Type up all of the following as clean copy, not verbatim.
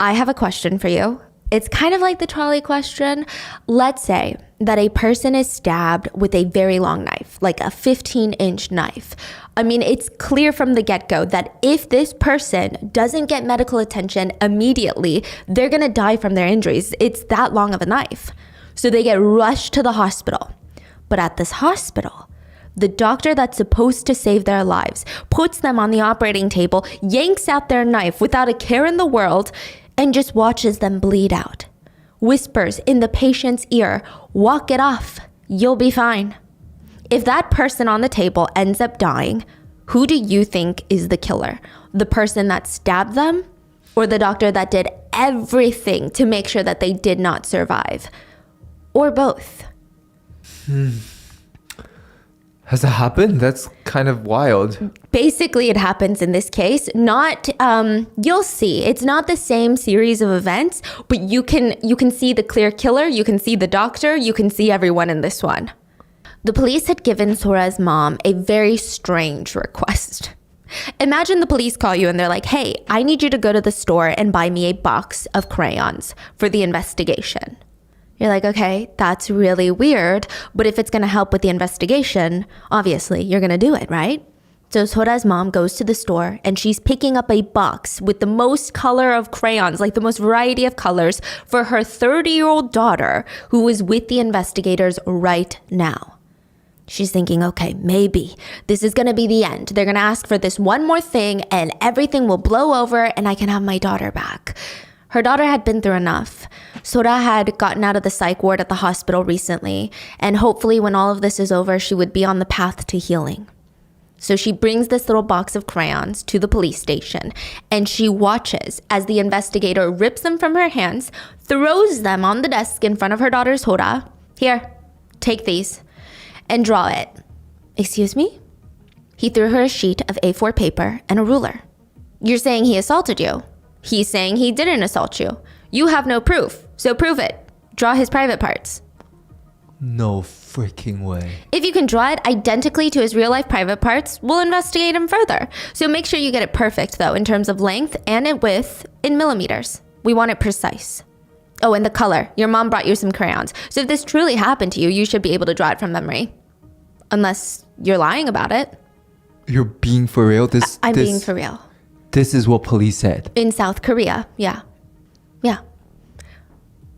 I have a question for you. It's kind of like the trolley question. Let's say that a person is stabbed with a very long knife, like a 15-inch knife. I mean, it's clear from the get-go that if this person doesn't get medical attention immediately, they're gonna die from their injuries. It's that long of a knife. So they get rushed to the hospital. But at this hospital, the doctor that's supposed to save their lives puts them on the operating table, yanks out their knife without a care in the world, and just watches them bleed out. Whispers in the patient's ear, "Walk it off, you'll be fine." If that person on the table ends up dying, who do you think is the killer? The person that stabbed them, or the doctor that did everything to make sure that they did not survive? Or both? Has that happened? That's kind of wild. Basically, it happens in this case. Not, you'll see. It's not the same series of events, but you can see the clear killer, you can see the doctor, you can see everyone in this one. The police had given Sora's mom a very strange request. Imagine the police call you and they're like, "Hey, I need you to go to the store and buy me a box of crayons for the investigation." You're like, okay, that's really weird, but if it's gonna help with the investigation, obviously you're gonna do it, right? So Sora's mom goes to the store and she's picking up a box with the most color of crayons, like the most variety of colors for her 30-year-old daughter who is with the investigators right now. She's thinking, okay, maybe this is gonna be the end. They're gonna ask for this one more thing and everything will blow over and I can have my daughter back. Her daughter had been through enough. Sora had gotten out of the psych ward at the hospital recently, and hopefully when all of this is over, she would be on the path to healing. So she brings this little box of crayons to the police station, and she watches as the investigator rips them from her hands, throws them on the desk in front of her daughter Sora. "Here, take these, and draw it." "Excuse me?" He threw her a sheet of A4 paper and a ruler. "You're saying he assaulted you?" "He's saying he didn't assault you. You have no proof, so prove it. Draw his private parts." No freaking way. "If you can draw it identically to his real-life private parts, we'll investigate him further. So make sure you get it perfect, though, in terms of length and in width in millimeters. We want it precise. Oh, and the color. Your mom brought you some crayons. So if this truly happened to you, you should be able to draw it from memory. Unless you're lying about it." You're being for real? I'm being for real. This is what police said. In South Korea, yeah.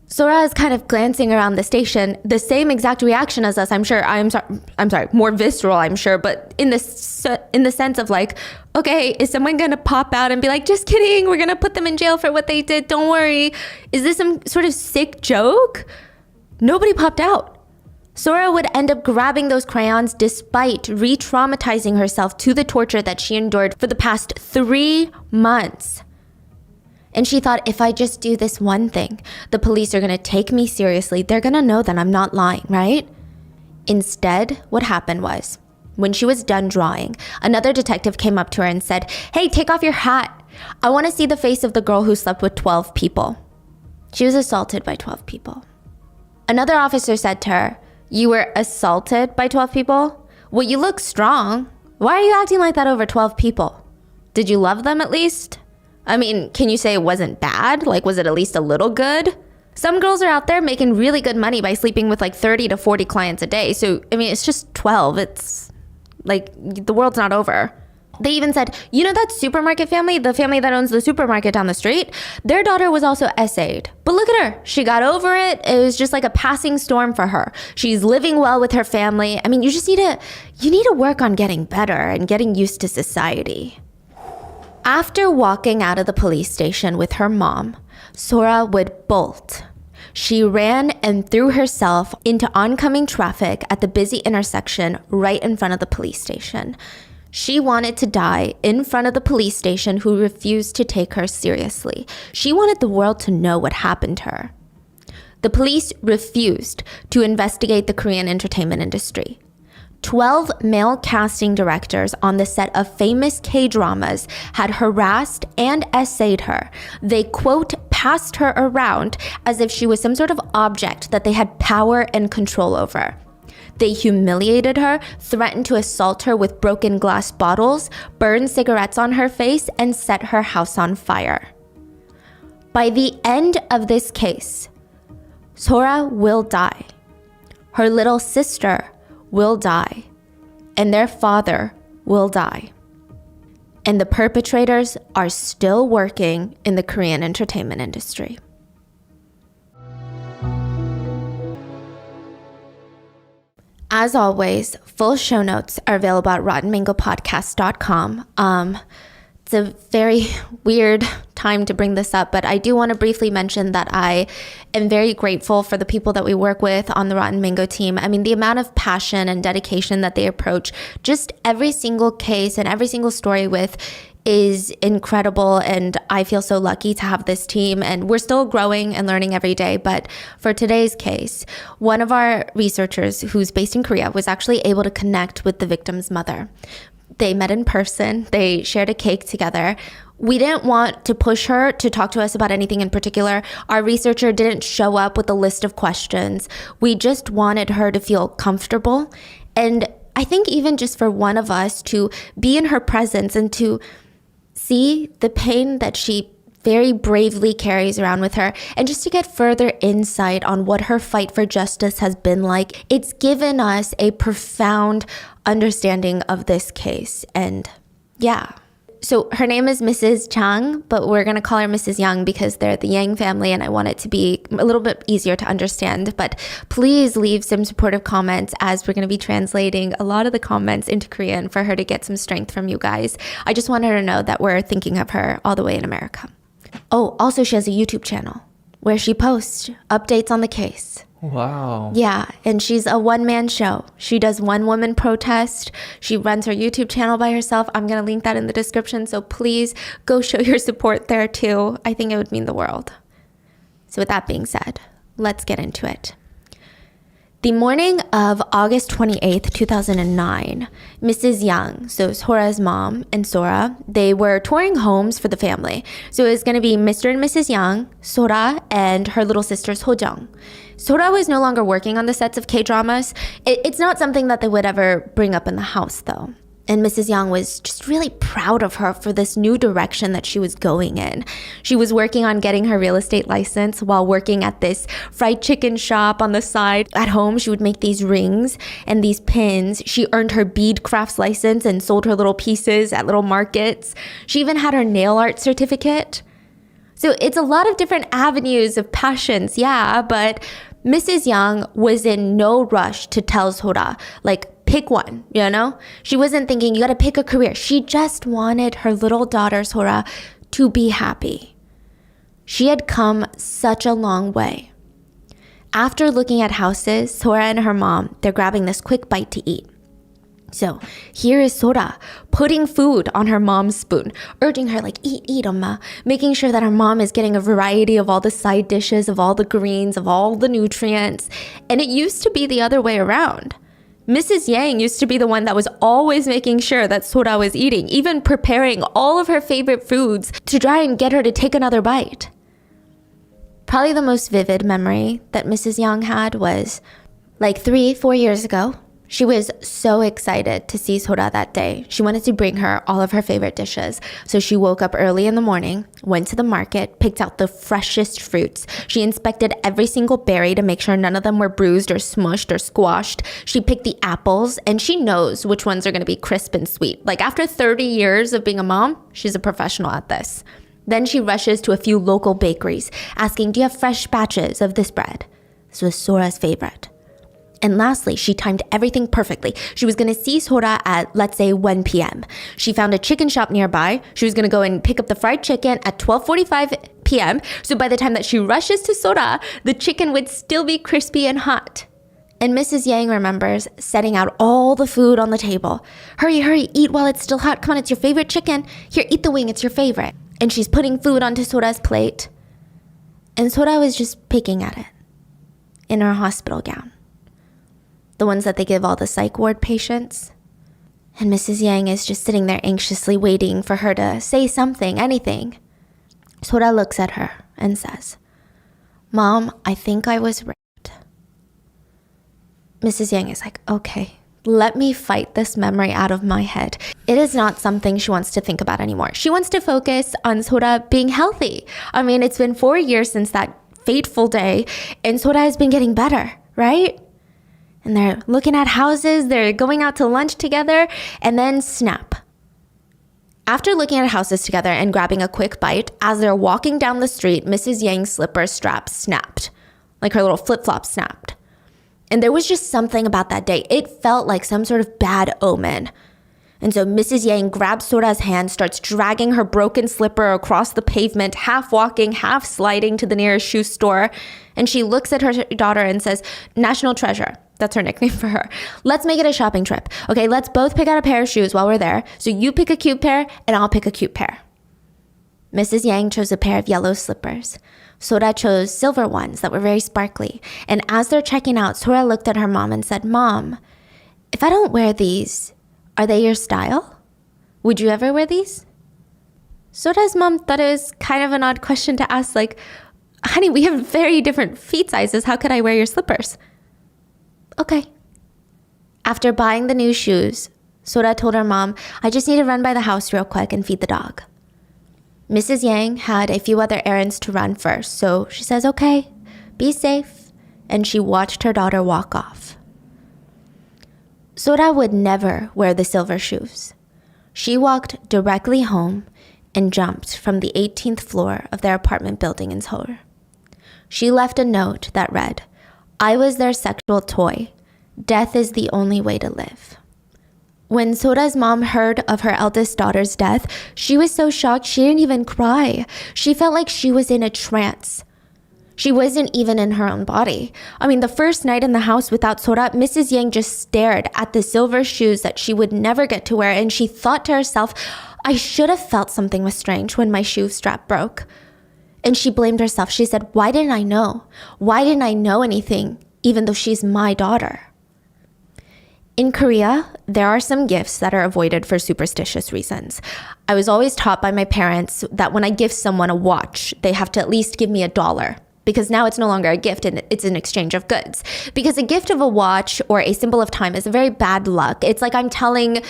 Sora is kind of glancing around the station, the same exact reaction as us, I'm sure. I'm sorry, more visceral, I'm sure, but in the sense of like, okay, is someone gonna pop out and be like, "Just kidding, we're gonna put them in jail for what they did, don't worry. Is this some sort of sick joke?" Nobody popped out. Sora would end up grabbing those crayons despite re-traumatizing herself to the torture that she endured for the past 3 months. And she thought, if I just do this one thing, the police are gonna take me seriously. They're gonna know that I'm not lying, right? Instead, what happened was, when she was done drawing, another detective came up to her and said, "Hey, take off your hat. I wanna see the face of the girl who slept with 12 people. She was assaulted by 12 people. Another officer said to her, "You were assaulted by 12 people? Well, you look strong. Why are you acting like that over 12 people? Did you love them at least? I mean, can you say it wasn't bad? Like, was it at least a little good?" Some girls are out there making really good money by sleeping with like 30 to 40 clients a day. So, I mean, it's just 12. It's like, the world's not over. They even said, you know that supermarket family, the family that owns the supermarket down the street? Their daughter was also essayed. But look at her. She got over it. It was just like a passing storm for her. She's living well with her family. I mean, you need to work on getting better and getting used to society. After walking out of the police station with her mom, Sora would bolt. She ran and threw herself into oncoming traffic at the busy intersection right in front of the police station. She wanted to die in front of the police station who refused to take her seriously. She wanted the world to know what happened to her. The police refused to investigate the Korean entertainment industry. 12 male casting directors on the set of famous K-dramas had harassed and essayed her. They, quote, passed her around as if she was some sort of object that they had power and control over. They humiliated her, threatened to assault her with broken glass bottles, burned cigarettes on her face, and set her house on fire. By the end of this case, Sora will die. Her little sister will die. And their father will die. And the perpetrators are still working in the Korean entertainment industry. As always, full show notes are available at rottenmangopodcast.com. It's a very weird time to bring this up, but I do want to briefly mention that I am very grateful for the people that we work with on the Rotten Mango team. I mean, the amount of passion and dedication that they approach just every single case and every single story with is incredible, and I feel so lucky to have this team, and we're still growing and learning every day. But for today's case, one of our researchers who's based in Korea was actually able to connect with the victim's mother. They met in person, they shared a cake together. We didn't want to push her to talk to us about anything in particular. Our researcher didn't show up with a list of questions. We just wanted her to feel comfortable, and I think even just for one of us to be in her presence and to see the pain that she very bravely carries around with her, and just to get further insight on what her fight for justice has been like, it's given us a profound understanding of this case. And yeah. So her name is Mrs. Chang, but we're going to call her Mrs. Yang because they're the Yang family, and I want it to be a little bit easier to understand. But please leave some supportive comments, as we're going to be translating a lot of the comments into Korean for her to get some strength from you guys. I just want her to know that we're thinking of her all the way in America. Oh, also she has a YouTube channel where she posts updates on the case. Wow. Yeah, and she's a one-man show. She does one-woman protest. She runs her YouTube channel by herself. I'm going to link that in the description, so please go show your support there too. I think it would mean the world. So with that being said, let's get into it. The morning of August 28th, 2009, Mrs. Yang, so Sora's mom, and Sora, they were touring homes for the family. So it was going to be Mr. and Mrs. Yang, Sora, and her little sister Sojung. Sora was no longer working on the sets of K-dramas. It's not something that they would ever bring up in the house, though. And Mrs. Yang was just really proud of her for this new direction that she was going in. She was working on getting her real estate license while working at this fried chicken shop on the side. At home, she would make these rings and these pins. She earned her bead crafts license and sold her little pieces at little markets. She even had her nail art certificate. So it's a lot of different avenues of passions, yeah, but Mrs. Yang was in no rush to tell Sora, like, pick one, you know? She wasn't thinking, you gotta pick a career. She just wanted her little daughter, Sora, to be happy. She had come such a long way. After looking at houses, Sora and her mom, they're grabbing this quick bite to eat. So here is Sora putting food on her mom's spoon, urging her like, eat, Oma, making sure that her mom is getting a variety of all the side dishes, of all the greens, of all the nutrients. And it used to be the other way around. Mrs. Yang used to be the one that was always making sure that Sora was eating, even preparing all of her favorite foods to try and get her to take another bite. Probably the most vivid memory that Mrs. Yang had was like 3-4 years ago. She was so excited to see Sora that day. She wanted to bring her all of her favorite dishes. So she woke up early in the morning, went to the market, picked out the freshest fruits. She inspected every single berry to make sure none of them were bruised or smushed or squashed. She picked the apples, and she knows which ones are going to be crisp and sweet. Like after 30 years of being a mom, she's a professional at this. Then she rushes to a few local bakeries, asking, do you have fresh batches of this bread? This was Sora's favorite. And lastly, she timed everything perfectly. She was going to see Sora at, let's say, 1 p.m. She found a chicken shop nearby. She was going to go and pick up the fried chicken at 12:45 p.m. So by the time that she rushes to Sora, the chicken would still be crispy and hot. And Mrs. Yang remembers setting out all the food on the table. Hurry, eat while it's still hot. Come on, it's your favorite chicken. Here, eat the wing, it's your favorite. And she's putting food onto Sora's plate. And Sora was just picking at it in her hospital gown. The ones that they give all the psych ward patients. And Mrs. Yang is just sitting there anxiously waiting for her to say something, anything. Sora looks at her and says, Mom, I think I was raped. Mrs. Yang is like, okay, let me fight this memory out of my head. It is not something she wants to think about anymore. She wants to focus on Sora being healthy. I mean, it's been 4 years since that fateful day, and Sora has been getting better, right? And they're looking at houses, they're going out to lunch together, and then snap. After looking at houses together and grabbing a quick bite, as they're walking down the street, Mrs. Yang's slipper strap snapped. Like her little flip-flop snapped. And there was just something about that day. It felt like some sort of bad omen. And so Mrs. Yang grabs Sora's hand, starts dragging her broken slipper across the pavement, half walking, half sliding to the nearest shoe store. And she looks at her daughter and says, National Treasure. That's her nickname for her. Let's make it a shopping trip. Okay, let's both pick out a pair of shoes while we're there. So you pick a cute pair and I'll pick a cute pair. Mrs. Yang chose a pair of yellow slippers. Sora chose silver ones that were very sparkly. And as they're checking out, Sora looked at her mom and said, Mom, if I don't wear these, are they your style? Would you ever wear these? Sora's mom thought it was kind of an odd question to ask, like, honey, we have very different feet sizes. How could I wear your slippers? Okay. After buying the new shoes, Sora told her mom, I just need to run by the house real quick and feed the dog. Mrs. Yang had a few other errands to run first, so she says, okay, be safe, and she watched her daughter walk off. Sora would never wear the silver shoes. She walked directly home and jumped from the 18th floor of their apartment building in Seoul. She left a note that read, I was their sexual toy. Death is the only way to live. When Sora's mom heard of her eldest daughter's death, she was so shocked she didn't even cry. She felt like she was in a trance. She wasn't even in her own body. I mean, the first night in the house without Sora, Mrs. Yang just stared at the silver shoes that she would never get to wear, and she thought to herself, I should have felt something was strange when my shoe strap broke. And she blamed herself. She said, why didn't I know? Why didn't I know anything, even though she's my daughter? In Korea, there are some gifts that are avoided for superstitious reasons. I was always taught by my parents that when I give someone a watch, they have to at least give me $1, because now it's no longer a gift and it's an exchange of goods. Because a gift of a watch or a symbol of time is a very bad luck. It's like I'm telling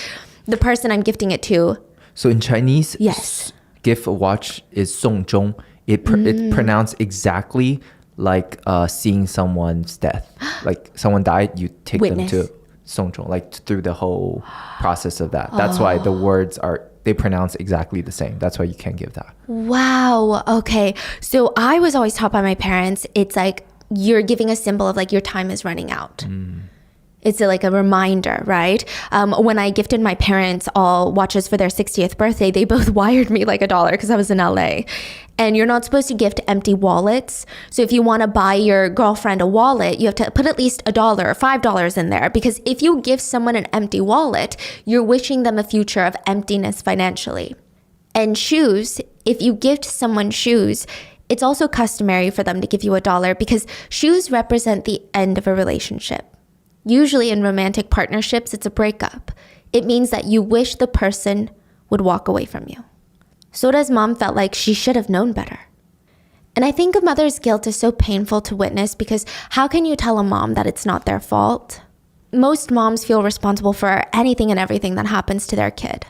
the person I'm gifting it to. So in Chinese, Yes. gift a watch is 送钟. It pronounced exactly like seeing someone's death. Like someone died, you take Witness. them to 送钟, like through the whole process of that. That's why the words they pronounce exactly the same. That's why you can't give that. Wow. Okay. So I was always taught by my parents, it's like you're giving a symbol of like your time is running out. It's like a reminder, right? When I gifted my parents all watches for their 60th birthday, they both wired me like $1 because I was in LA. And you're not supposed to gift empty wallets. So if you want to buy your girlfriend a wallet, you have to put at least $1 or $5 in there. Because if you give someone an empty wallet, you're wishing them a future of emptiness financially. And shoes, if you gift someone shoes, it's also customary for them to give you $1 because shoes represent the end of a relationship. Usually in romantic partnerships, it's a breakup. It means that you wish the person would walk away from you. Sora's mom felt like she should have known better. And I think a mother's guilt is so painful to witness because how can you tell a mom that it's not their fault? Most moms feel responsible for anything and everything that happens to their kid.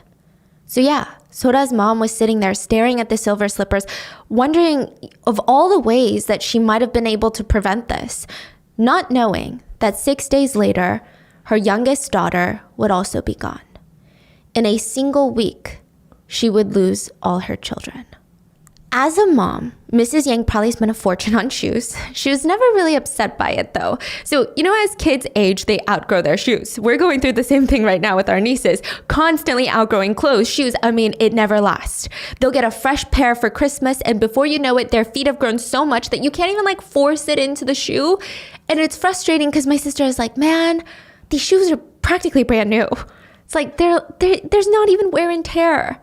So yeah, Sora's mom was sitting there staring at the silver slippers, wondering of all the ways that she might have been able to prevent this, not knowing that 6 days later, her youngest daughter would also be gone. In a single week, she would lose all her children. As a mom, Mrs. Yang probably spent a fortune on shoes. She was never really upset by it though. So, as kids age, they outgrow their shoes. We're going through the same thing right now with our nieces, constantly outgrowing clothes, shoes. I mean, it never lasts. They'll get a fresh pair for Christmas and before you know it, their feet have grown so much that you can't even force it into the shoe. And it's frustrating because my sister is like, man, these shoes are practically brand new. It's like there's not even wear and tear.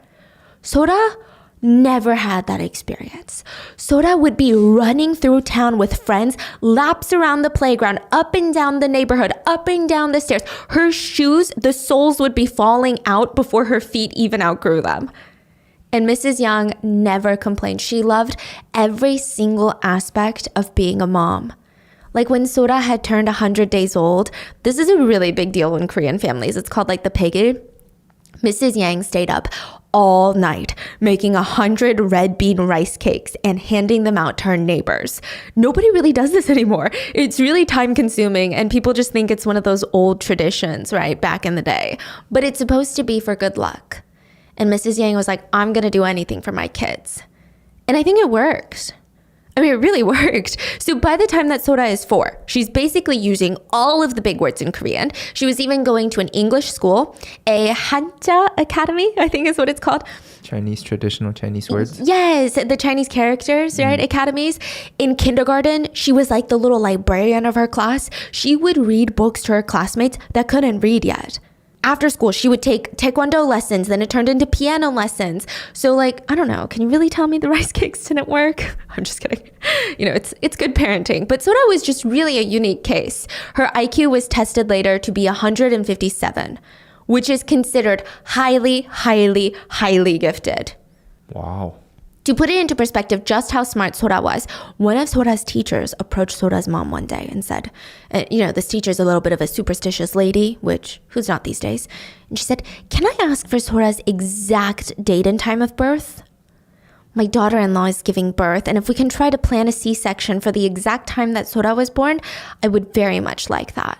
Sora never had that experience. Sora would be running through town with friends, laps around the playground, up and down the neighborhood, up and down the stairs. Her shoes, the soles would be falling out before her feet even outgrew them. And Mrs. Yang never complained. She loved every single aspect of being a mom. Like when Sora had turned 100 days old, this is a really big deal in Korean families. It's called like the pegil. Mrs. Yang stayed up all night making 100 red bean rice cakes and handing them out to her neighbors. Nobody really does this anymore. It's really time consuming and people just think it's one of those old traditions, right? Back in the day. But it's supposed to be for good luck. And Mrs. Yang was like, I'm going to do anything for my kids. And I think it worked. I mean, it really worked. So by the time that Sora is 4, she's basically using all of the big words in Korean. She was even going to an English school, a Hanja Academy, I think is what it's called. Traditional Chinese words. Yes, the Chinese characters, right? Academies. In kindergarten, she was like the little librarian of her class. She would read books to her classmates that couldn't read yet. After school, she would take taekwondo lessons, then it turned into piano lessons. So like, I don't know, can you really tell me the rice cakes didn't work? I'm just kidding. You know, it's good parenting. But Sora was just really a unique case. Her IQ was tested later to be 157, which is considered highly, highly, highly gifted. Wow. To put it into perspective just how smart Sora was, one of Sora's teachers approached Sora's mom one day and said, this teacher's a little bit of a superstitious lady, which who's not these days? And she said, can I ask for Sora's exact date and time of birth? My daughter-in-law is giving birth, and if we can try to plan a C-section for the exact time that Sora was born, I would very much like that.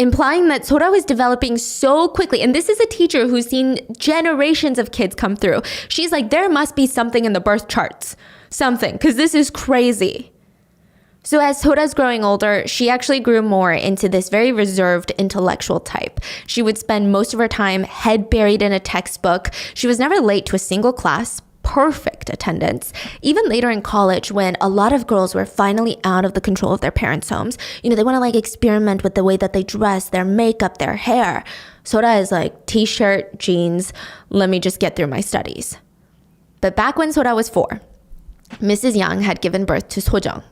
Implying that Sora was developing so quickly. And this is a teacher who's seen generations of kids come through. She's like, there must be something in the birth charts. Something, because this is crazy. So as Sora's growing older, she actually grew more into this very reserved intellectual type. She would spend most of her time head buried in a textbook. She was never late to a single class. Perfect attendance. Even later in college, when a lot of girls were finally out of the control of their parents' homes, they want to like experiment with the way that they dress, their makeup, their hair. Sora is like t-shirt, jeans, let me just get through my studies. But back when Sora was 4, Mrs. Yang had given birth to Sojung.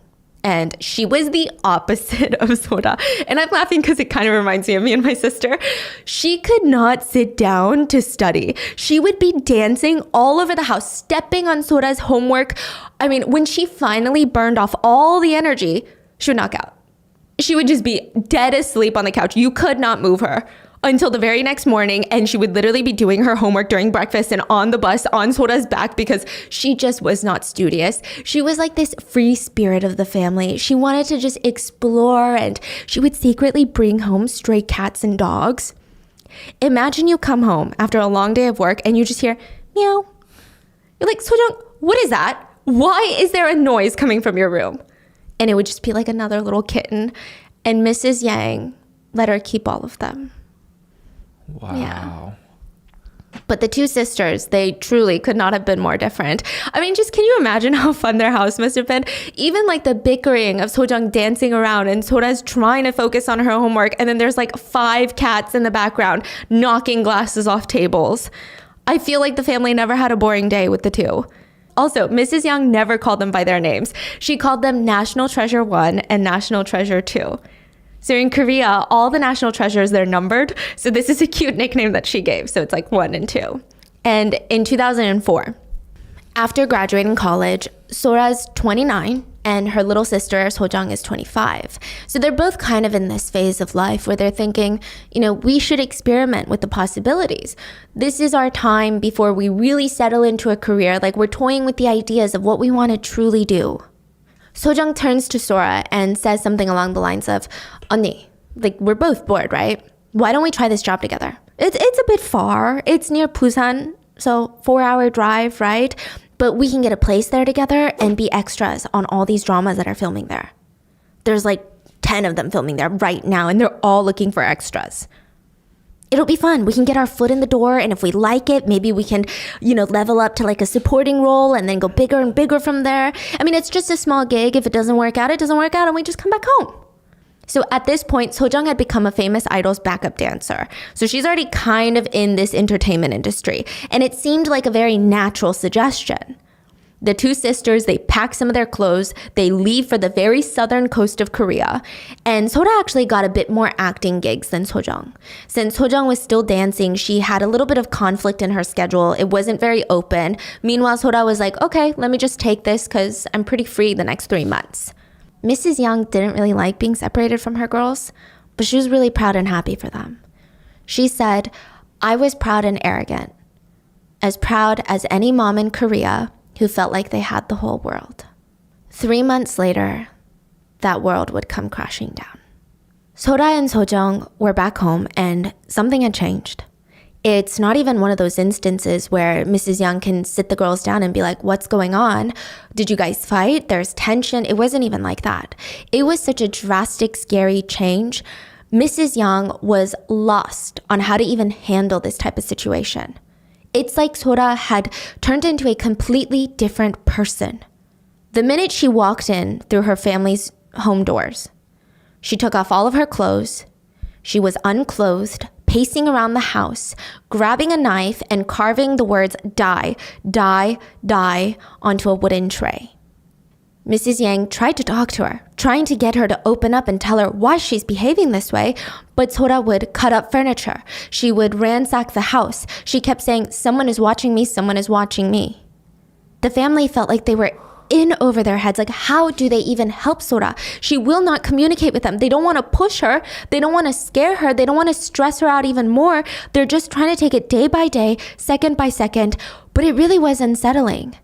And she was the opposite of Sora. And I'm laughing because it kind of reminds me of me and my sister. She could not sit down to study. She would be dancing all over the house, stepping on Sora's homework. I mean, when she finally burned off all the energy, she would knock out. She would just be dead asleep on the couch. You could not move her until the very next morning, and she would literally be doing her homework during breakfast and on the bus on Sora's back because she just was not studious. She was like this free spirit of the family. She wanted to just explore, and she would secretly bring home stray cats and dogs. Imagine you come home after a long day of work and you just hear meow. You're like, Sojung, what is that? Why is there a noise coming from your room? And it would just be like another little kitten. And Mrs. Yang let her keep all of them. Wow. Yeah. But the two sisters, they truly could not have been more different. I mean, just can you imagine how fun their house must have been? Even like the bickering of Sojung dancing around and Sora's trying to focus on her homework. And then there's like 5 cats in the background knocking glasses off tables. I feel like the family never had a boring day with the two. Also, Mrs. Yang never called them by their names. She called them National Treasure 1 and National Treasure 2. So in Korea, all the national treasures, they're numbered. So this is a cute nickname that she gave. So it's like 1 and 2. And in 2004, after graduating college, Sora's 29 and her little sister, Sojung, is 25. So they're both kind of in this phase of life where they're thinking, we should experiment with the possibilities. This is our time before we really settle into a career. Like we're toying with the ideas of what we want to truly do. Sojung turns to Sora and says something along the lines of, 언니, like we're both bored, right? Why don't we try this job together? It's a bit far. It's near Busan, so 4-hour drive, right? But we can get a place there together and be extras on all these dramas that are filming there. There's like 10 of them filming there right now, and they're all looking for extras. It'll be fun. We can get our foot in the door, and if we like it, maybe we can, level up to like a supporting role and then go bigger and bigger from there. I mean, it's just a small gig. If it doesn't work out, it doesn't work out, and we just come back home. So at this point, Sojung had become a famous idol's backup dancer. So she's already kind of in this entertainment industry, and it seemed like a very natural suggestion. The two sisters, they pack some of their clothes, they leave for the very southern coast of Korea, and Sora actually got a bit more acting gigs than Sojung. Since Sojung was still dancing, she had a little bit of conflict in her schedule. It wasn't very open. Meanwhile, Sora was like, okay, let me just take this because I'm pretty free the next 3 months. Mrs. Young didn't really like being separated from her girls, but she was really proud and happy for them. She said, "I was proud and arrogant, as proud as any mom in Korea who felt like they had the whole world." 3 months later, that world would come crashing down. Sora and Sojong were back home and something had changed. It's not even one of those instances where Mrs. Young can sit the girls down and be like, "What's going on? Did you guys fight? There's tension." It wasn't even like that. It was such a drastic, scary change. Mrs. Young was lost on how to even handle this type of situation. It's like Sora had turned into a completely different person. The minute she walked in through her family's home doors, she took off all of her clothes. She was unclothed, pacing around the house, grabbing a knife and carving the words "die, die, die" onto a wooden tray. Mrs. Yang tried to talk to her, trying to get her to open up and tell her why she's behaving this way, but Sora would cut up furniture. She would ransack the house. She kept saying, "Someone is watching me, someone is watching me." The family felt like they were in over their heads. Like, how do they even help Sora? She will not communicate with them. They don't want to push her. They don't want to scare her. They don't want to stress her out even more. They're just trying to take it day by day, second by second, but it really was unsettling.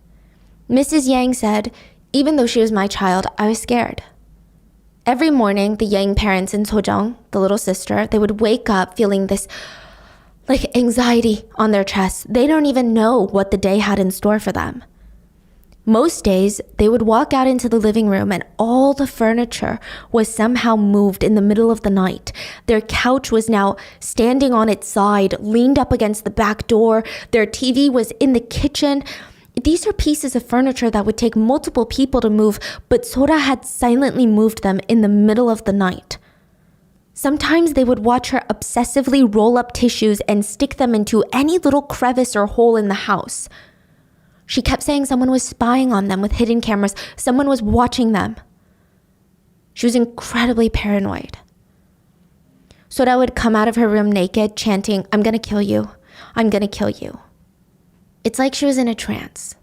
Mrs. Yang said, "Even though she was my child, I was scared." Every morning, the Yang parents and Sojong, the little sister, they would wake up feeling this like anxiety on their chests. They don't even know what the day had in store for them. Most days, they would walk out into the living room and all the furniture was somehow moved in the middle of the night. Their couch was now standing on its side, leaned up against the back door. Their TV was in the kitchen. These are pieces of furniture that would take multiple people to move, but Sora had silently moved them in the middle of the night. Sometimes they would watch her obsessively roll up tissues and stick them into any little crevice or hole in the house. She kept saying someone was spying on them with hidden cameras. Someone was watching them. She was incredibly paranoid. Sora would come out of her room naked, chanting, "I'm gonna kill you. I'm gonna kill you." It's like she was in a trance.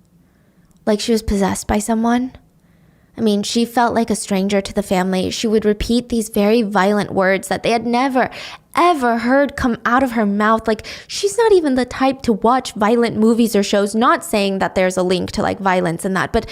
Like she was possessed by someone. I mean, she felt like a stranger to the family. She would repeat these very violent words that they had never, ever heard come out of her mouth. Like, she's not even the type to watch violent movies or shows, not saying that there's a link to like violence and that, but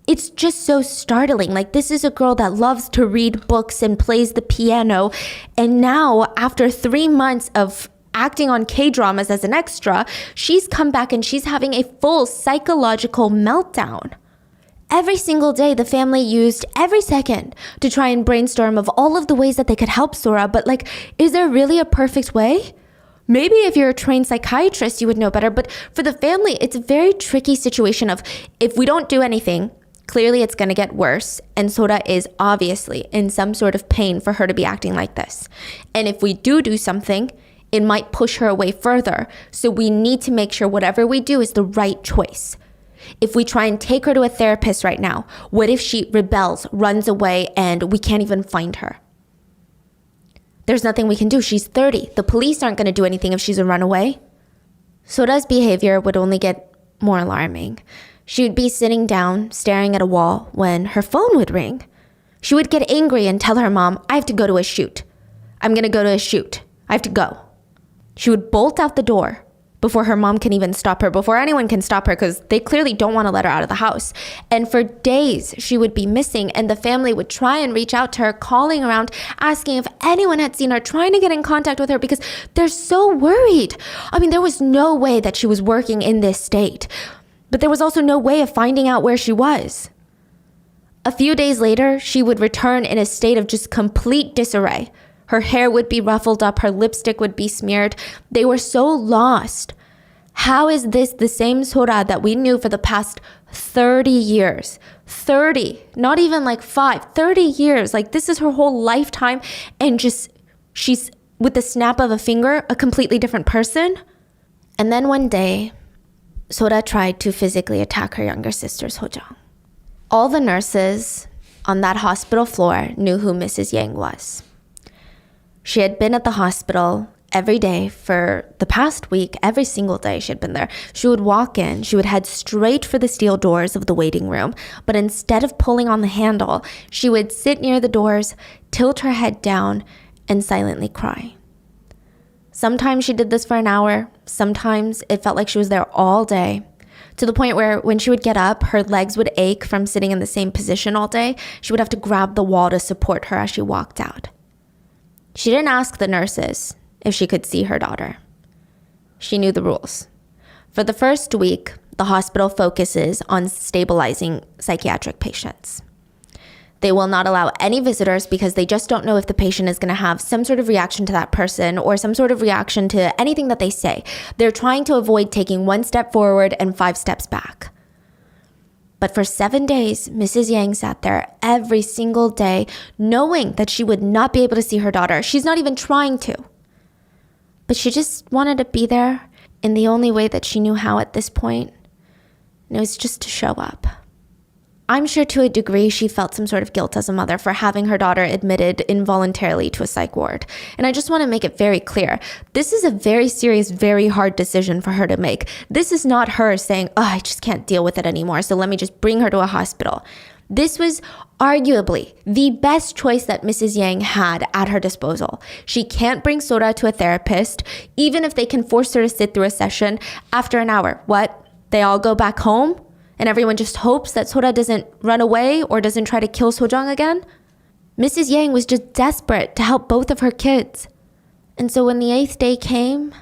it's just so startling. Like, this is a girl that loves to read books and plays the piano. And now, after 3 months of acting on K-dramas as an extra, she's come back and she's having a full psychological meltdown. Every single day, the family used every second to try and brainstorm of all of the ways that they could help Sora. But like, is there really a perfect way? Maybe if you're a trained psychiatrist, you would know better. But for the family, it's a very tricky situation of if we don't do anything, clearly it's going to get worse. And Sora is obviously in some sort of pain for her to be acting like this. And if we do something, it might push her away further. So we need to make sure whatever we do is the right choice. If we try and take her to a therapist right now, what if she rebels, runs away, and we can't even find her? There's nothing we can do. She's 30. The police aren't going to do anything if she's a runaway. Sora's behavior would only get more alarming. She would be sitting down, staring at a wall, when her phone would ring. She would get angry and tell her mom, "I have to go to a shoot. I'm going to go to a shoot. I have to go." She would bolt out the door before her mom can even stop her, before anyone can stop her, because they clearly don't want to let her out of the house. And for days, she would be missing, and the family would try and reach out to her, calling around, asking if anyone had seen her, trying to get in contact with her because they're so worried. I mean, there was no way that she was working in this state, but there was also no way of finding out where she was. A few days later, she would return in a state of just complete disarray. Her hair would be ruffled up. Her lipstick would be smeared. They were so lost. How is this the same Sora that we knew for the past 30 years? 30, not even like 5, 30 years. Like, this is her whole lifetime. And just, she's, with the snap of a finger, a completely different person. And then one day, Sora tried to physically attack her younger sister, Sojong. All the nurses on that hospital floor knew who Mrs. Yang was. She had been at the hospital every day for the past week, every single day she had been there. She would walk in, she would head straight for the steel doors of the waiting room, but instead of pulling on the handle, she would sit near the doors, tilt her head down, and silently cry. Sometimes she did this for an hour. Sometimes it felt like she was there all day, to the point where when she would get up, her legs would ache from sitting in the same position all day. She would have to grab the wall to support her as she walked out. She didn't ask the nurses if she could see her daughter. She knew the rules. For the first week, the hospital focuses on stabilizing psychiatric patients. They will not allow any visitors because they just don't know if the patient is going to have some sort of reaction to that person or some sort of reaction to anything that they say. They're trying to avoid taking 1 step forward and 5 steps back. But for 7 days, Mrs. Yang sat there every single day, knowing that she would not be able to see her daughter. She's not even trying to. But she just wanted to be there in the only way that she knew how at this point. And it was just to show up. I'm sure to a degree she felt some sort of guilt as a mother for having her daughter admitted involuntarily to a psych ward. And I just want to make it very clear. This is a very serious, very hard decision for her to make. This is not her saying, oh, I just can't deal with it anymore, so let me just bring her to a hospital. This was arguably the best choice that Mrs. Yang had at her disposal. She can't bring Sora to a therapist, even if they can force her to sit through a session after an hour. What? They all go back home? And everyone just hopes that Sora doesn't run away or doesn't try to kill Sojang again? Mrs. Yang was just desperate to help both of her kids. And so when the 8th day came,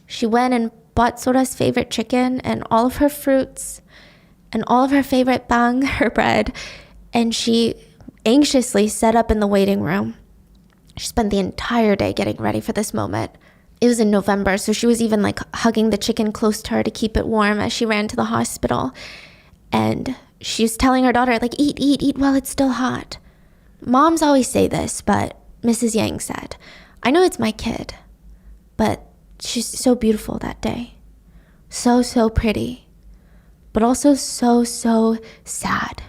she went and bought Sora's favorite chicken and all of her fruits and all of her favorite bang, her bread, and she anxiously set up in the waiting room. She spent the entire day getting ready for this moment. It was in November, so she was even like hugging the chicken close to her to keep it warm as she ran to the hospital. And she was telling her daughter, like, eat while it's still hot. Moms always say this, but Mrs. Yang said, I know it's my kid, but she's so beautiful that day. So, so pretty, but also so, so sad.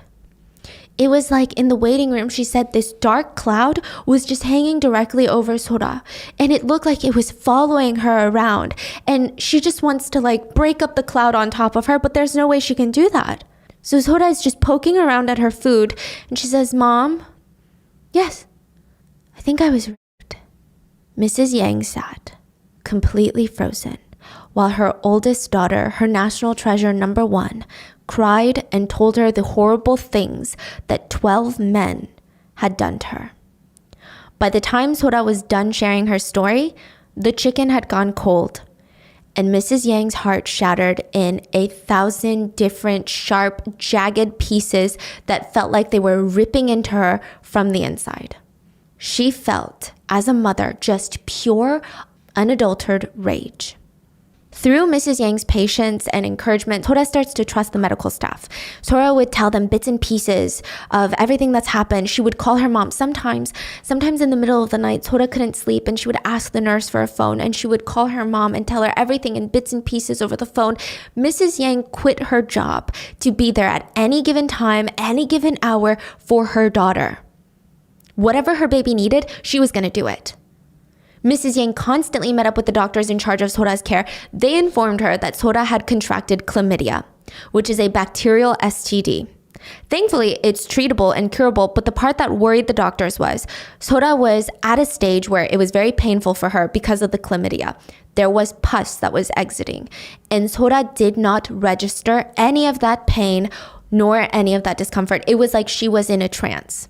It was like in the waiting room, she said this dark cloud was just hanging directly over Sora. And it looked like it was following her around. And she just wants to like break up the cloud on top of her, but there's no way she can do that. So Sora is just poking around at her food. And she says, Mom, yes, I think I was raped. Mrs. Yang sat, completely frozen, while her oldest daughter, her national treasure number 1, cried and told her the horrible things that 12 men had done to her. By the time Sora was done sharing her story, the chicken had gone cold, and Mrs. Yang's heart shattered in 1,000 different sharp, jagged pieces that felt like they were ripping into her from the inside. She felt, as a mother, just pure, unadulterated rage. Through Mrs. Yang's patience and encouragement, Sora starts to trust the medical staff. Sora would tell them bits and pieces of everything that's happened. She would call her mom sometimes in the middle of the night. Sora couldn't sleep and she would ask the nurse for a phone and she would call her mom and tell her everything in bits and pieces over the phone. Mrs. Yang quit her job to be there at any given time, any given hour for her daughter. Whatever her baby needed, she was going to do it. Mrs. Yang constantly met up with the doctors in charge of Sora's care. They informed her that Sora had contracted chlamydia, which is a bacterial STD. Thankfully, it's treatable and curable, but the part that worried the doctors was Sora was at a stage where it was very painful for her because of the chlamydia. There was pus that was exiting, and Sora did not register any of that pain nor any of that discomfort. It was like she was in a trance.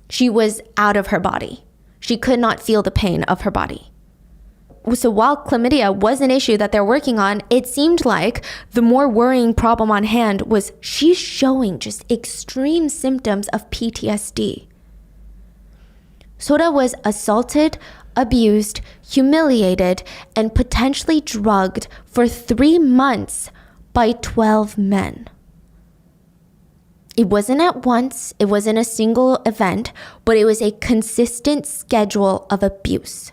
She was out of her body. She could not feel the pain of her body. So while chlamydia was an issue that they're working on, it seemed like the more worrying problem on hand was she's showing just extreme symptoms of PTSD. Sora was assaulted, abused, humiliated, and potentially drugged for 3 months by 12 men. It wasn't at once, it wasn't a single event, but it was a consistent schedule of abuse.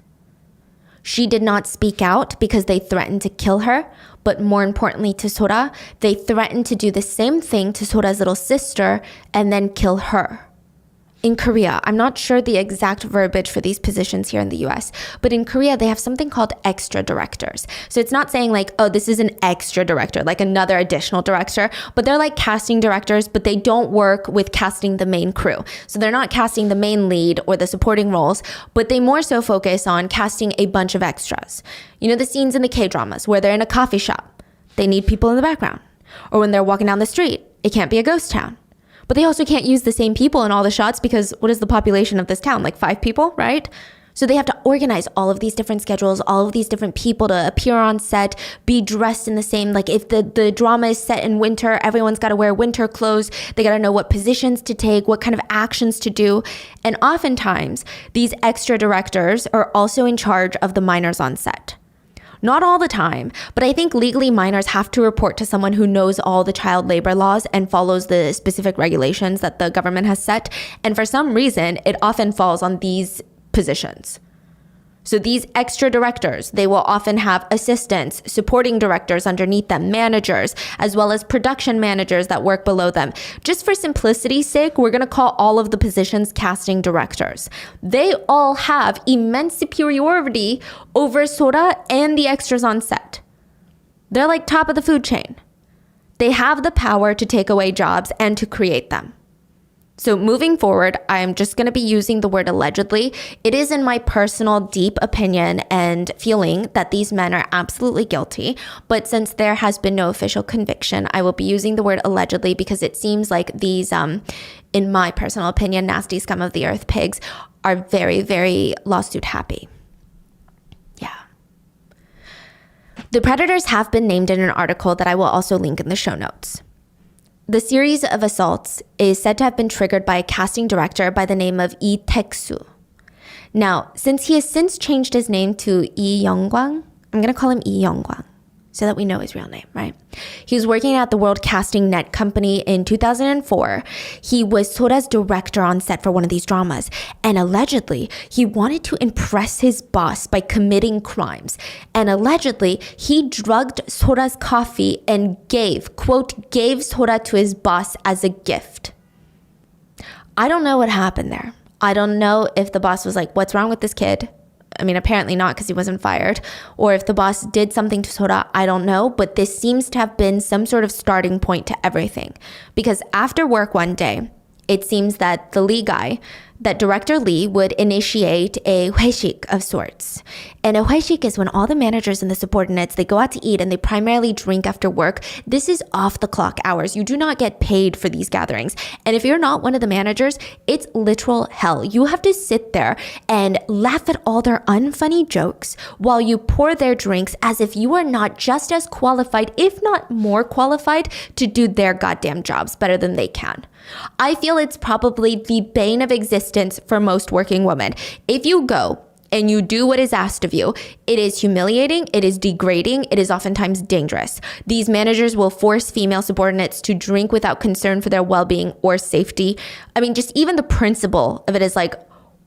She did not speak out because they threatened to kill her, but more importantly to Sora, they threatened to do the same thing to Sora's little sister and then kill her. in Korea, I'm not sure the exact verbiage for these positions here in the US, but in Korea, they have something called extra directors. So it's not saying like, oh, this is an extra director, like another additional director, but they're like casting directors, but they don't work with casting the main crew. So they're not casting the main lead or the supporting roles, but they more so focus on casting a bunch of extras. You know, the scenes in the K-dramas where they're in a coffee shop, they need people in the background. Or when they're walking down the street, it can't be a ghost town. But they also can't use the same people in all the shots because what is the population of this town? Like 5 people, right? So they have to organize all of these different schedules, all of these different people to appear on set, be dressed in the same. Like if the drama is set in winter, everyone's got to wear winter clothes. They got to know what positions to take, what kind of actions to do. And oftentimes, these extra directors are also in charge of the minors on set. Not all the time, but I think legally minors have to report to someone who knows all the child labor laws and follows the specific regulations that the government has set. And for some reason, it often falls on these positions. So these extra directors, they will often have assistants, supporting directors underneath them, managers, as well as production managers that work below them. Just for simplicity's sake, we're going to call all of the positions casting directors. They all have immense superiority over Sora and the extras on set. They're like top of the food chain. They have the power to take away jobs and to create them. So moving forward, I'm just going to be using the word allegedly. It is in my personal deep opinion and feeling that these men are absolutely guilty. But since there has been no official conviction, I will be using the word allegedly because it seems like these, in my personal opinion, nasty scum of the earth pigs are very, very lawsuit happy. Yeah. The predators have been named in an article that I will also link in the show notes. The series of assaults is said to have been triggered by a casting director by the name of Lee Taek-soo. Now, since he has since changed his name to Lee Young-kwang, I'm going to call him Lee Young-kwang so that we know his real name, right? He was working at the World Casting Net Company in 2004. He was Sora's director on set for one of these dramas. And allegedly, he wanted to impress his boss by committing crimes. And allegedly, he drugged Sora's coffee and gave Sora to his boss as a gift. I don't know what happened there. I don't know if the boss was like, what's wrong with this kid? I mean, apparently not because he wasn't fired. Or if the boss did something to Sora, I don't know. But this seems to have been some sort of starting point to everything. Because after work one day, it seems that the Lee guy, that Director Lee would initiate a 회식 of sorts. And a 회식 is when all the managers and the subordinates, they go out to eat and they primarily drink after work. This is off the clock hours. You do not get paid for these gatherings. And if you're not one of the managers, it's literal hell. You have to sit there and laugh at all their unfunny jokes while you pour their drinks as if you are not just as qualified, if not more qualified, to do their goddamn jobs better than they can. I feel it's probably the bane of existence for most working women. If you go and you do what is asked of you, it is humiliating, it is degrading, it is oftentimes dangerous. These managers will force female subordinates to drink without concern for their well-being or safety. I mean, just even the principle of it is like,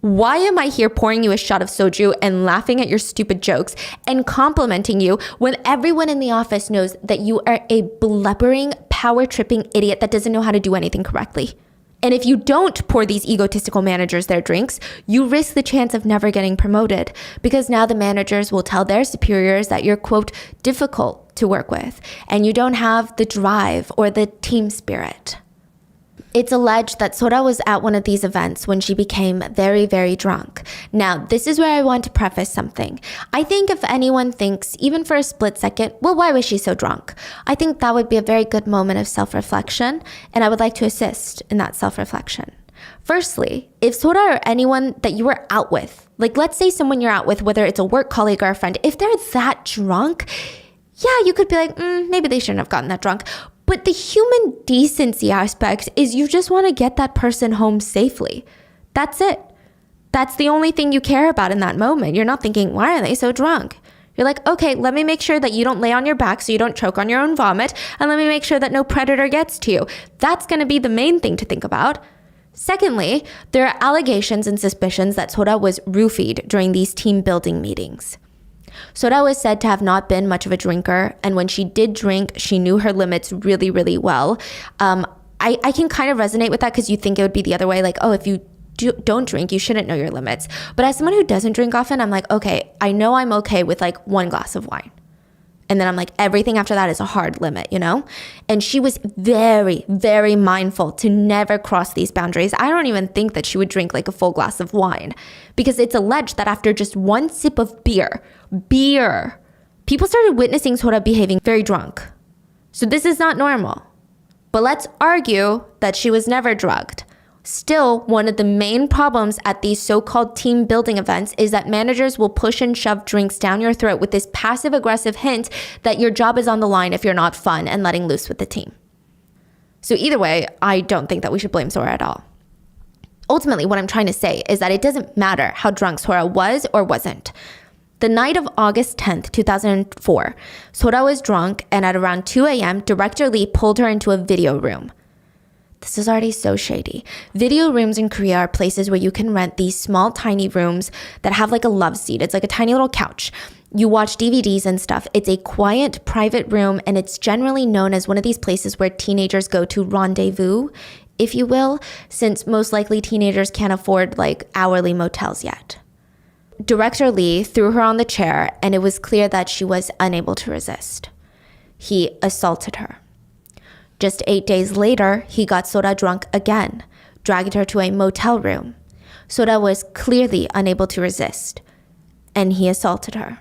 why am I here pouring you a shot of soju and laughing at your stupid jokes and complimenting you when everyone in the office knows that you are a blubbering, power-tripping idiot that doesn't know how to do anything correctly? And if you don't pour these egotistical managers their drinks, you risk the chance of never getting promoted because now the managers will tell their superiors that you're, quote, difficult to work with and you don't have the drive or the team spirit. It's alleged that Sora was at one of these events when she became very, very drunk. Now, this is where I want to preface something. I think if anyone thinks, even for a split second, well, why was she so drunk? I think that would be a very good moment of self-reflection, and I would like to assist in that self-reflection. Firstly, if Sora or anyone that you were out with, like let's say someone you're out with, whether it's a work colleague or a friend, if they're that drunk, yeah, you could be like, maybe they shouldn't have gotten that drunk. But the human decency aspect is you just want to get that person home safely. That's it. That's the only thing you care about in that moment. You're not thinking, why are they so drunk? You're like, okay, let me make sure that you don't lay on your back so you don't choke on your own vomit. And let me make sure that no predator gets to you. That's going to be the main thing to think about. Secondly, there are allegations and suspicions that Sora was roofied during these team building meetings. Sora was said to have not been much of a drinker, and when she did drink, she knew her limits really, really well. I can kind of resonate with that because you think it would be the other way, like, oh, if you don't drink, you shouldn't know your limits. But as someone who doesn't drink often, I'm like, okay, I know I'm okay with like one glass of wine. And then I'm like, everything after that is a hard limit, you know? And she was very, very mindful to never cross these boundaries. I don't even think that she would drink like a full glass of wine, because it's alleged that after just one sip of beer, people started witnessing Sora behaving very drunk. So this is not normal. But let's argue that she was never drugged. Still, one of the main problems at these so-called team building events is that managers will push and shove drinks down your throat with this passive-aggressive hint that your job is on the line if you're not fun and letting loose with the team. So either way, I don't think that we should blame Sora at all. Ultimately, what I'm trying to say is that it doesn't matter how drunk Sora was or wasn't. The night of August 10th, 2004, Sora was drunk, and at around 2 a.m., Director Lee pulled her into a video room. This is already so shady. Video rooms in Korea are places where you can rent these small, tiny rooms that have like a love seat. It's like a tiny little couch. You watch DVDs and stuff. It's a quiet, private room, and it's generally known as one of these places where teenagers go to rendezvous, if you will, since most likely teenagers can't afford like hourly motels yet. Director Lee threw her on the chair, and it was clear that she was unable to resist. He assaulted her. Just 8 days later, he got Sora drunk again, dragged her to a motel room. Sora was clearly unable to resist, and he assaulted her.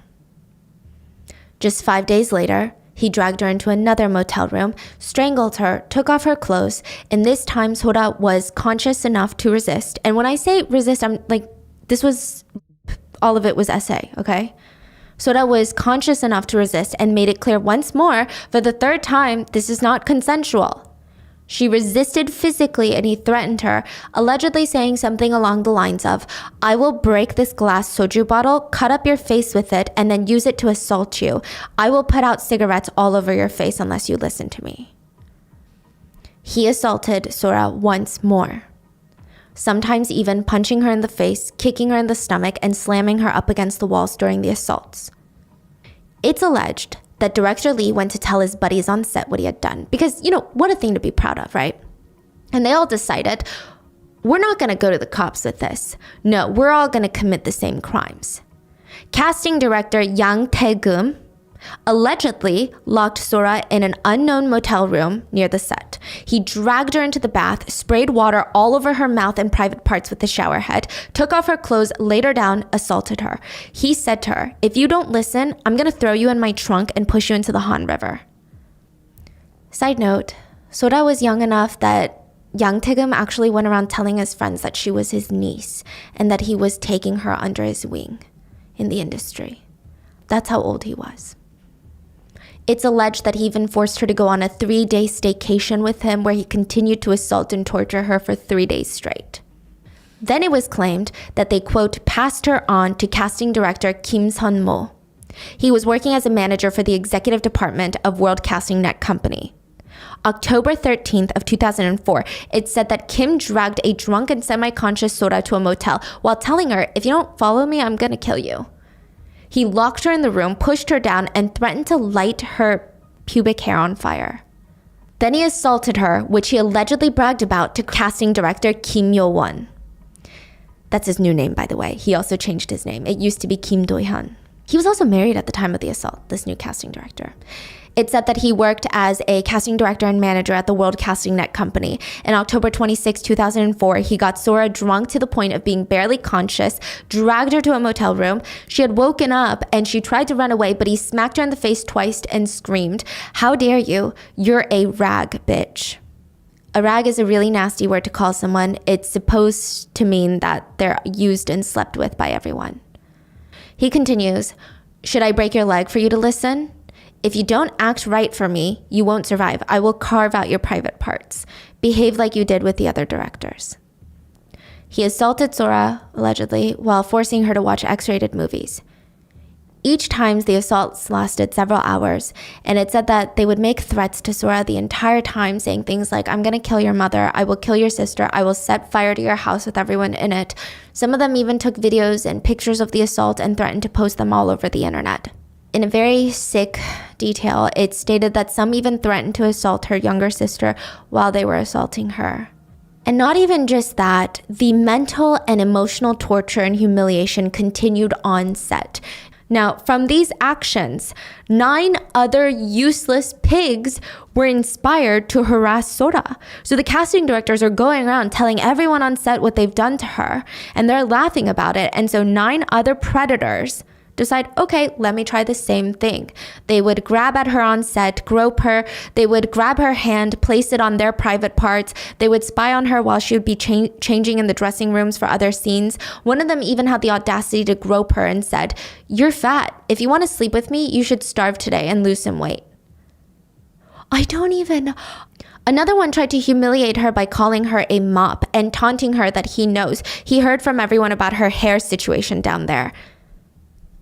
Just 5 days later, he dragged her into another motel room, strangled her, took off her clothes, and this time Sora was conscious enough to resist. And when I say resist, I'm like, all of it was essay, okay? Sora was conscious enough to resist and made it clear once more, for the third time, this is not consensual. She resisted physically, and he threatened her, allegedly saying something along the lines of, "I will break this glass soju bottle, cut up your face with it, and then use it to assault you. I will put out cigarettes all over your face unless you listen to me." He assaulted Sora once more, sometimes even punching her in the face, kicking her in the stomach, and slamming her up against the walls during the assaults. It's alleged that Director Lee went to tell his buddies on set what he had done, because, you know, what a thing to be proud of, right? And they all decided, we're not going to go to the cops with this. No, we're all going to commit the same crimes. Casting director Yang Tae-geum allegedly locked Sora in an unknown motel room near the set. He dragged her into the bath, sprayed water all over her mouth and private parts with the shower head, took off her clothes, laid her down, assaulted her. He said to her, "If you don't listen, I'm going to throw you in my trunk and push you into the Han River." Side note, Sora was young enough that Yang Tae-geum actually went around telling his friends that she was his niece and that he was taking her under his wing in the industry. That's how old he was. It's alleged that he even forced her to go on a 3-day staycation with him, where he continued to assault and torture her for 3 days straight. Then it was claimed that they, quote, passed her on to casting director Kim Sun-mo. He was working as a manager for the executive department of World Casting Net Company. October 13th of 2004, it said that Kim dragged a drunk and semi-conscious Sora to a motel while telling her, "If you don't follow me, I'm gonna kill you." He locked her in the room, pushed her down, and threatened to light her pubic hair on fire. Then he assaulted her, which he allegedly bragged about to casting director Kim Yo-won. That's his new name, by the way. He also changed his name. It used to be Kim Do-hyun. He was also married at the time of the assault, this new casting director. It said that he worked as a casting director and manager at the World Casting Net Company. On October 26, 2004, he got Sora drunk to the point of being barely conscious, dragged her to a motel room. She had woken up and she tried to run away, but he smacked her in the face twice and screamed, "How dare you? You're a rag, bitch." A rag is a really nasty word to call someone. It's supposed to mean that they're used and slept with by everyone. He continues, "Should I break your leg for you to listen? If you don't act right for me, you won't survive. I will carve out your private parts. Behave like you did with the other directors." He assaulted Sora, allegedly, while forcing her to watch X-rated movies. Each time, the assaults lasted several hours, and it said that they would make threats to Sora the entire time, saying things like, "I'm going to kill your mother, I will kill your sister, I will set fire to your house with everyone in it." Some of them even took videos and pictures of the assault and threatened to post them all over the internet. In a very sick detail, it stated that some even threatened to assault her younger sister while they were assaulting her. And not even just that, the mental and emotional torture and humiliation continued on set. Now, from these actions, 9 other useless pigs were inspired to harass Sora. So the casting directors are going around telling everyone on set what they've done to her, and they're laughing about it. And so 9 other predators decide, okay, let me try the same thing. They would grab at her on set, grope her. They would grab her hand, place it on their private parts. They would spy on her while she would be changing in the dressing rooms for other scenes. One of them even had the audacity to grope her and said, "You're fat. If you want to sleep with me, you should starve today and lose some weight." Another one tried to humiliate her by calling her a mop and taunting her that he knows. He heard from everyone about her hair situation down there.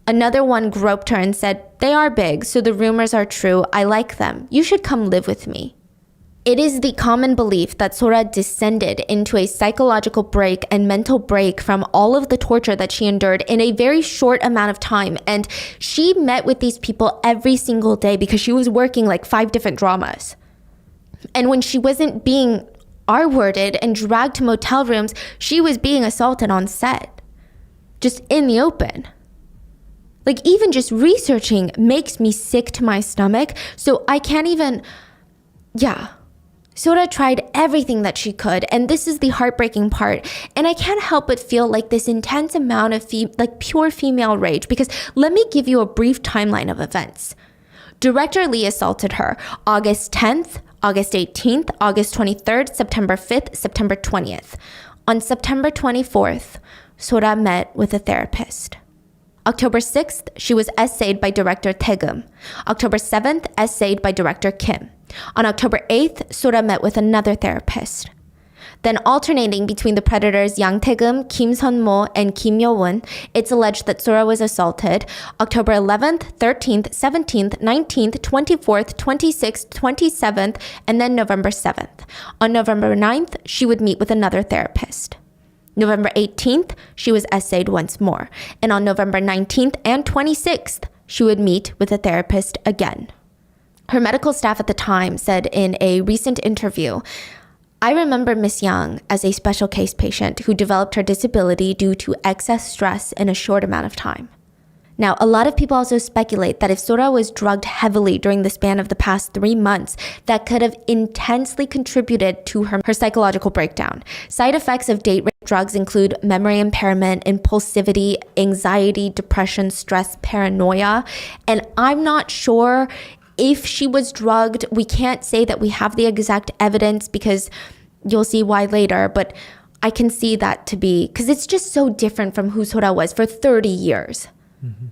Another one groped her and said, "They are big, so the rumors are true. I like them. You should come live with me." It is the common belief that Sora descended into a psychological break and mental break from all of the torture that she endured in a very short amount of time. And she met with these people every single day because she was working like 5 different dramas. And when she wasn't being R-worded and dragged to motel rooms, she was being assaulted on set, just in the open. Like, even just researching makes me sick to my stomach. So I can't even, Sora tried everything that she could. And this is the heartbreaking part. And I can't help but feel like this intense amount of pure female rage. Because let me give you a brief timeline of events. Director Lee assaulted her August 10th, August 18th, August 23rd, September 5th, September 20th. On September 24th, Sora met with a therapist. October 6th, she was essayed by director Taegum. October 7th, essayed by director Kim. On October 8th, Sora met with another therapist. Then alternating between the predators Yang Taegum, Kim Sun-mo, and Kim Yo-won, it's alleged that Sora was assaulted October 11th, 13th, 17th, 19th, 24th, 26th, 27th, and then November 7th. On November 9th, she would meet with another therapist. November 18th, she was essayed once more. And on November 19th and 26th, she would meet with a therapist again. Her medical staff at the time said in a recent interview, "I remember Miss Yang as a special case patient who developed her disability due to excess stress in a short amount of time." Now, a lot of people also speculate that if Sora was drugged heavily during the span of the past 3 months, that could have intensely contributed to her psychological breakdown. Side effects of date rape drugs include memory impairment, impulsivity, anxiety, depression, stress, paranoia. And I'm not sure if she was drugged. We can't say that we have the exact evidence because you'll see why later, but I can see that to be, because it's just so different from who Sora was for 30 years. Mm-hmm.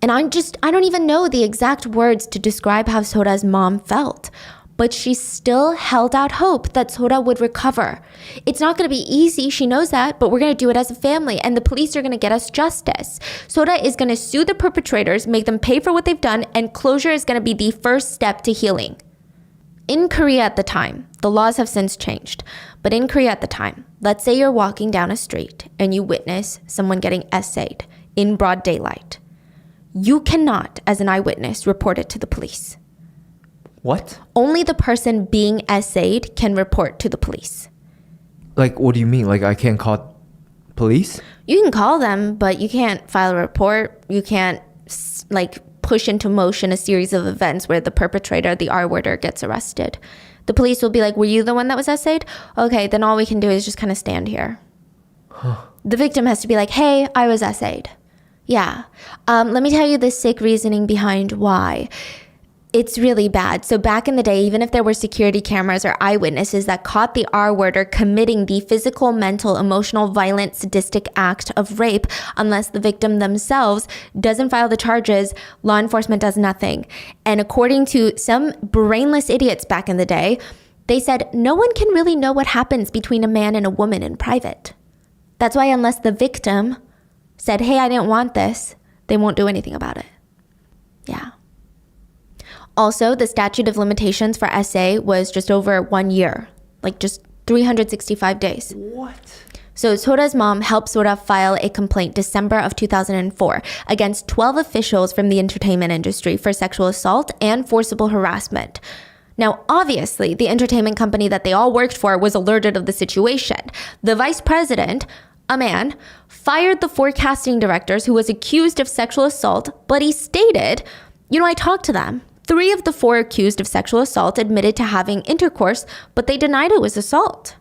And I don't even know the exact words to describe how Sora's mom felt, but she still held out hope that Sora would recover. It's not going to be easy, she knows that, but we're going to do it as a family, and the police are going to get us justice. Sora is going to sue the perpetrators, make them pay for what they've done, and closure is going to be the first step to healing. In Korea at the time, the laws have since changed, but in Korea at the time, let's say you're walking down a street and you witness someone getting essayed in broad daylight. You cannot, as an eyewitness, report it to the police. What? Only the person being essayed can report to the police. Like, what do you mean? Like, I can't call police? You can call them, but you can't file a report. You can't, push into motion a series of events where the perpetrator, the R-worder, gets arrested. The police will be like, "Were you the one that was essayed? Okay, then all we can do is just kind of stand here." The victim has to be like, "Hey, I was essayed." Yeah. Let me tell you the sick reasoning behind why. It's really bad. So back in the day, even if there were security cameras or eyewitnesses that caught the R-worder committing the physical, mental, emotional, violent, sadistic act of rape, unless the victim themselves doesn't file the charges, law enforcement does nothing. And according to some brainless idiots back in the day, they said no one can really know what happens between a man and a woman in private. That's why unless the victim said, "Hey, I didn't want this," they won't do anything about it. Yeah. Also, the statute of limitations for essay was just over 1 year, just 365 days. What? So Sora's mom helped Sora file a complaint December of 2004 against 12 officials from the entertainment industry for sexual assault and forcible harassment. Now, obviously, the entertainment company that they all worked for was alerted of the situation. The vice president, a man, fired the 4 casting directors who was accused of sexual assault, but he stated, I talked to them. 3 of the 4 accused of sexual assault admitted to having intercourse, but they denied it was assault.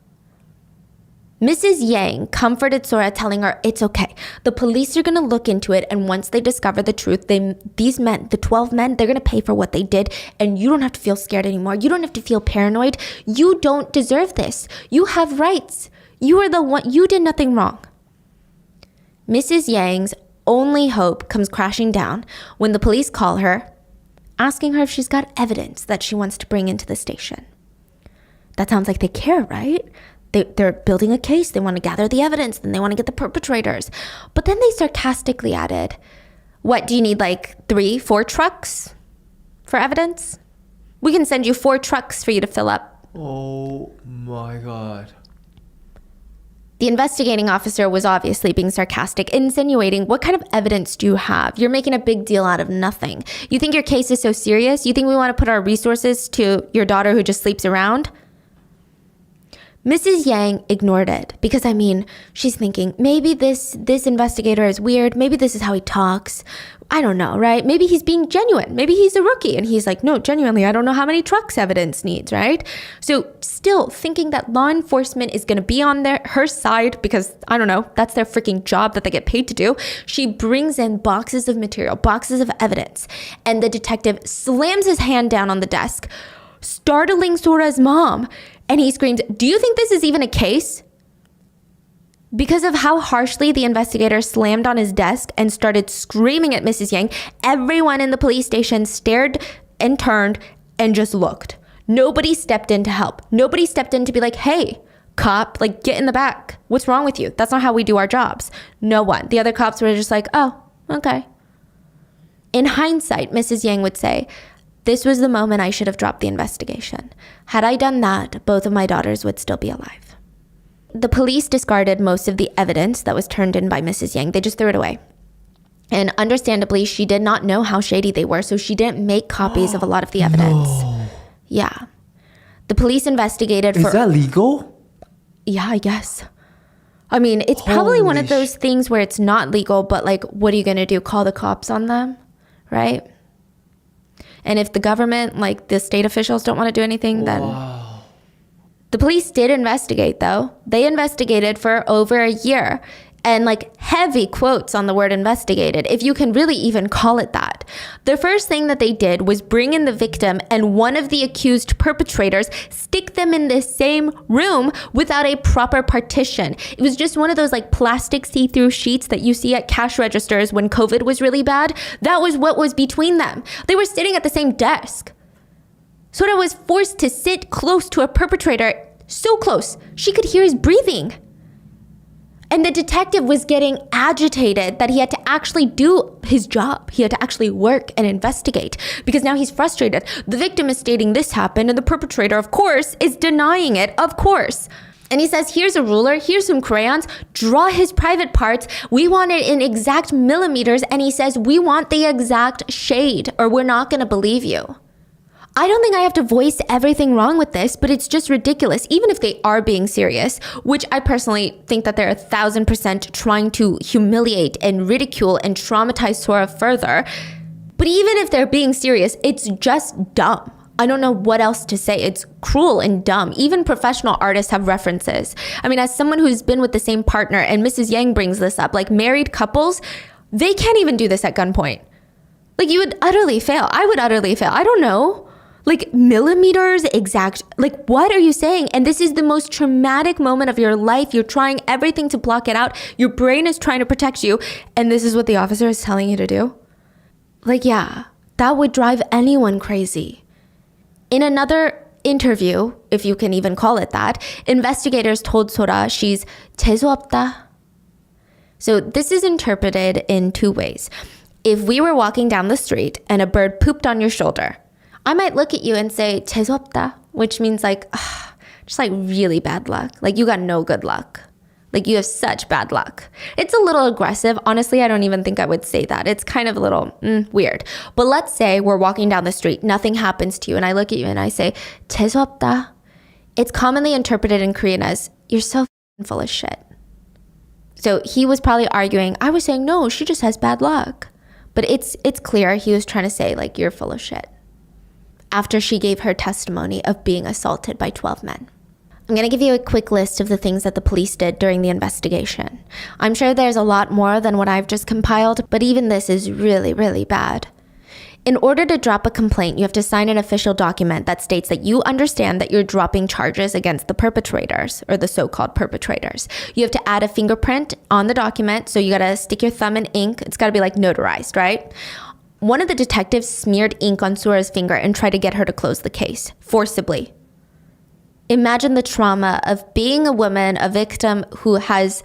Mrs. Yang comforted Sora, telling her, it's okay. The police are going to look into it, and once they discover the truth, these men, the 12 men, they're going to pay for what they did, and you don't have to feel scared anymore. You don't have to feel paranoid. You don't deserve this. You have rights. You are the one. You did nothing wrong. Mrs. Yang's only hope comes crashing down when the police call her, asking her if she's got evidence that she wants to bring into the station. That sounds like they care, right? They're building a case. They want to gather the evidence. Then they want to get the perpetrators. But then they sarcastically added, what, do you need like 3, 4 trucks for evidence? We can send you 4 trucks for you to fill up. Oh my God. The investigating officer was obviously being sarcastic, insinuating, what kind of evidence do you have? You're making a big deal out of nothing. You think your case is so serious? You think we want to put our resources to your daughter who just sleeps around? Mrs. Yang ignored it because, she's thinking, maybe this investigator is weird. Maybe this is how he talks. I don't know, right? Maybe he's being genuine. Maybe he's a rookie. And he's like, no, genuinely, I don't know how many trucks evidence needs, right? So still thinking that law enforcement is going to be on her side because, I don't know, that's their freaking job that they get paid to do. She brings in boxes of material, boxes of evidence. And the detective slams his hand down on the desk, startling Sora's mom. And he screams, do you think this is even a case? Because of how harshly the investigator slammed on his desk and started screaming at Mrs. Yang, everyone in the police station stared and turned and just looked. Nobody stepped in to help. Nobody stepped in to be like, hey, cop, like, get in the back. What's wrong with you? That's not how we do our jobs. No one. The other cops were just like, oh, okay. In hindsight, Mrs. Yang would say, this was the moment I should have dropped the investigation. Had I done that, both of my daughters would still be alive. The police discarded most of the evidence that was turned in by Mrs. Yang. They just threw it away. And understandably, she did not know how shady they were, so she didn't make copies of a lot of the evidence. No. Yeah. The police investigated for... Is that legal? Yeah, I guess. It's probably one of those things where it's not legal, but like, what are you going to do? Call the cops on them? Right? And if the government, like the state officials don't want to do anything, then... Wow. The police did investigate, though. They investigated for over a year. And like heavy quotes on the word investigated, if you can really even call it that. The first thing that they did was bring in the victim and one of the accused perpetrators, stick them in the same room without a proper partition. It was just one of those like plastic see-through sheets that you see at cash registers when COVID was really bad. That was what was between them. They were sitting at the same desk. Sora was forced to sit close to a perpetrator, so close she could hear his breathing. And the detective was getting agitated that he had to actually do his job. He had to actually work and investigate because now he's frustrated. The victim is stating this happened and the perpetrator, of course, is denying it, of course. And he says, here's a ruler, here's some crayons, draw his private parts. We want it in exact millimeters. And he says, we want the exact shade or we're not going to believe you. I don't think I have to voice everything wrong with this, but it's just ridiculous, even if they are being serious, which I personally think that they're 1,000% trying to humiliate and ridicule and traumatize Sora further. But even if they're being serious, it's just dumb. I don't know what else to say. It's cruel and dumb. Even professional artists have references. As someone who's been with the same partner, and Mrs. Yang brings this up, like married couples, they can't even do this at gunpoint. Like you would utterly fail. I would utterly fail. I don't know. Like millimeters exact, like what are you saying? And this is the most traumatic moment of your life. You're trying everything to block it out. Your brain is trying to protect you. And this is what the officer is telling you to do? Like, yeah, that would drive anyone crazy. In another interview, if you can even call it that, investigators told Sora she's 재수없다. So this is interpreted in 2 ways. If we were walking down the street and a bird pooped on your shoulder, I might look at you and say 재수없다, which means like, just like really bad luck. Like you got no good luck. Like, you have such bad luck. It's a little aggressive. Honestly, I don't even think I would say that. It's kind of a little weird. But let's say we're walking down the street, nothing happens to you, and I look at you and I say, 재수없다. It's commonly interpreted in Korean as, you're so full of shit. So he was probably arguing, I was saying, no, she just has bad luck. But it's clear he was trying to say, like, you're full of shit. After she gave her testimony of being assaulted by 12 men. I'm going to give you a quick list of the things that the police did during the investigation. I'm sure there's a lot more than what I've just compiled, but even this is really, really bad. In order to drop a complaint, you have to sign an official document that states that you understand that you're dropping charges against the perpetrators, or the so-called perpetrators. You have to add a fingerprint on the document, so you got to stick your thumb in ink. It's got to be like notarized, right? One of the detectives smeared ink on Sora's finger and tried to get her to close the case, forcibly. Imagine the trauma of being a woman, a victim who has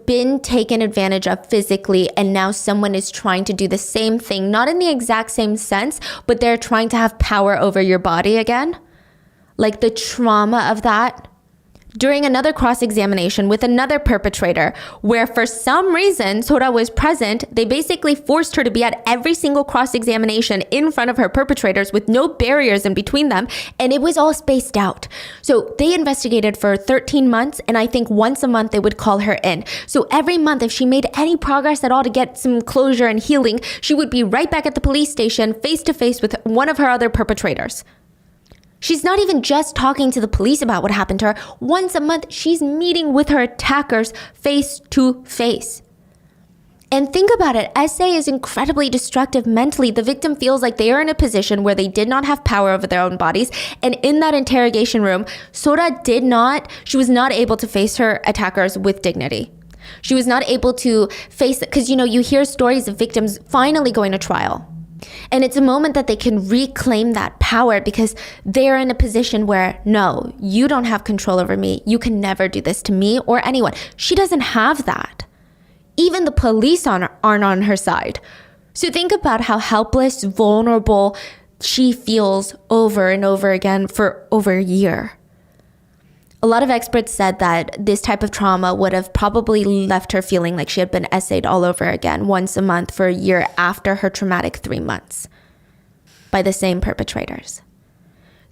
been taken advantage of physically, and now someone is trying to do the same thing, not in the exact same sense, but they're trying to have power over your body again. Like, the trauma of that. During another cross-examination with another perpetrator, where for some reason Sora was present, they basically forced her to be at every single cross-examination in front of her perpetrators with no barriers in between them, and it was all spaced out. So they investigated for 13 months, and I think once a month they would call her in. So every month, if she made any progress at all to get some closure and healing, she would be right back at the police station, face-to-face with one of her other perpetrators. She's not even just talking to the police about what happened to her. Once a month, she's meeting with her attackers face to face. And think about it, SA is incredibly destructive mentally. The victim feels like they are in a position where they did not have power over their own bodies. And in that interrogation room, Sora she was not able to face her attackers with dignity. She was not able to face it, because, you hear stories of victims finally going to trial. And it's a moment that they can reclaim that power, because they're in a position where, no, you don't have control over me. You can never do this to me or anyone. She doesn't have that. Even the police aren't on her side. So think about how helpless, vulnerable she feels over and over again for over a year. A lot of experts said that this type of trauma would have probably left her feeling like she had been essayed all over again once a month for a year after her traumatic 3 months by the same perpetrators.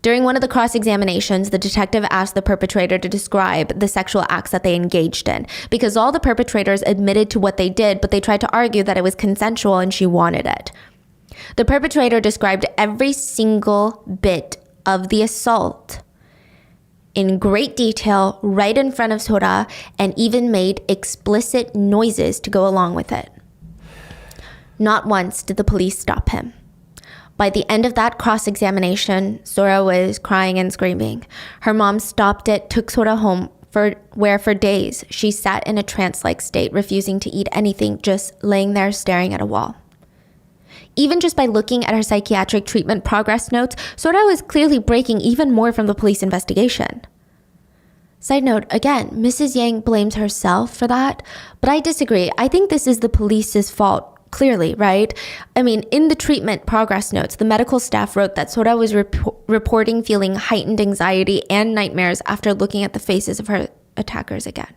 During one of the cross-examinations, the detective asked the perpetrator to describe the sexual acts that they engaged in, because all the perpetrators admitted to what they did, but they tried to argue that it was consensual and she wanted it. The perpetrator described every single bit of the assault in great detail right in front of Sora, and even made explicit noises to go along with it. Not once did the police stop him. By the end of that cross-examination, Sora was crying and screaming. Her mom stopped it, took Sora home, where for days she sat in a trance-like state, refusing to eat anything, just laying there staring at a wall. Even just by looking at her psychiatric treatment progress notes, Sora was clearly breaking even more from the police investigation. Side note, again, Mrs. Yang blames herself for that, but I disagree. I think this is the police's fault, clearly, right? I mean, in the treatment progress notes, the medical staff wrote that Sora was reporting feeling heightened anxiety and nightmares after looking at the faces of her attackers again.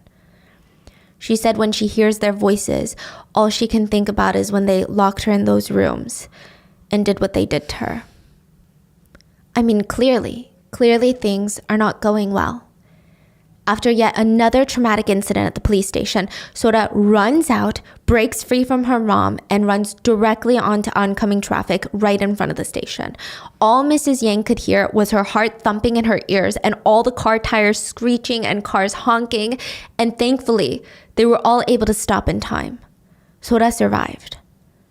She said when she hears their voices, all she can think about is when they locked her in those rooms and did what they did to her. I mean, clearly things are not going well. After yet another traumatic incident at the police station, Sora runs out, breaks free from her mom, and runs directly onto oncoming traffic right in front of the station. All Mrs. Yang could hear was her heart thumping in her ears and all the car tires screeching and cars honking, and thankfully, they were all able to stop in time. Sora survived.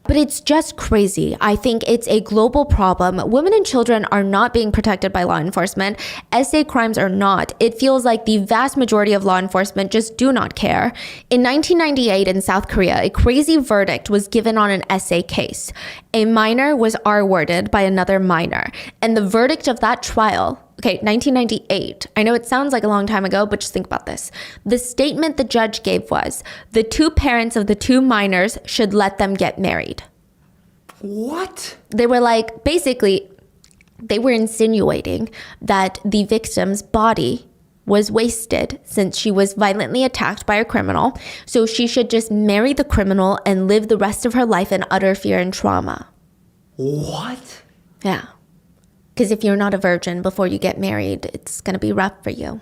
But it's just crazy. I think it's a global problem. Women and children are not being protected by law enforcement. SA crimes are not. It feels like the vast majority of law enforcement just do not care. In 1998 in South Korea, a crazy verdict was given on an SA case. A minor was R-worded by another minor. And the verdict of that trial, 1998. I know it sounds like a long time ago, but just think about this. The statement the judge gave was, the two parents of the two minors should let them get married. What? They were basically, they were insinuating that the victim's body was wasted since she was violently attacked by a criminal, so she should just marry the criminal and live the rest of her life in utter fear and trauma. What? Yeah. Because if you're not a virgin before you get married, it's going to be rough for you,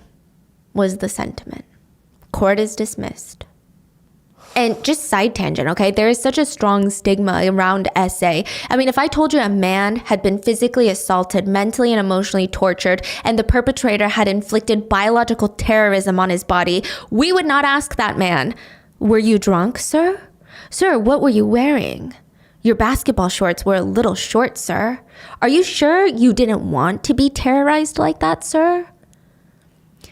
was the sentiment. Court is dismissed. And just side tangent, okay? There is such a strong stigma around SA. I mean, if I told you a man had been physically assaulted, mentally and emotionally tortured, and the perpetrator had inflicted biological terrorism on his body, we would not ask that man, "Were you drunk, sir? Sir, what were you wearing? Your basketball shorts were a little short, sir. Are you sure you didn't want to be terrorized like that, sir?"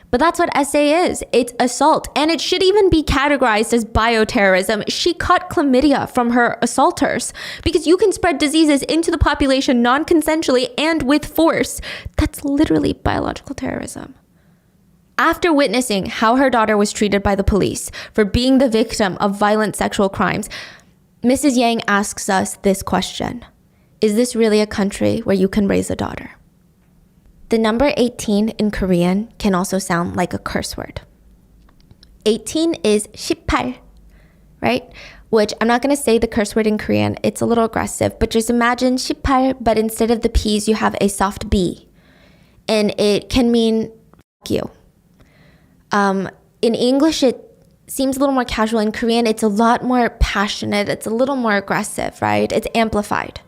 But that's what SA is. It's assault. And it should even be categorized as bioterrorism. She caught chlamydia from her assaulters because you can spread diseases into the population non-consensually and with force. That's literally biological terrorism. After witnessing how her daughter was treated by the police for being the victim of violent sexual crimes, Mrs. Yang asks us this question: is this really a country where you can raise a daughter? The number 18 in Korean can also sound like a curse word. 18 is 18, right? Which I'm not going to say the curse word in Korean. It's a little aggressive, but just imagine 18, but instead of the P's, you have a soft B. And it can mean fuck you. In English, it seems a little more casual. In Korean, it's a lot more passionate. It's a little more aggressive, right? It's amplified.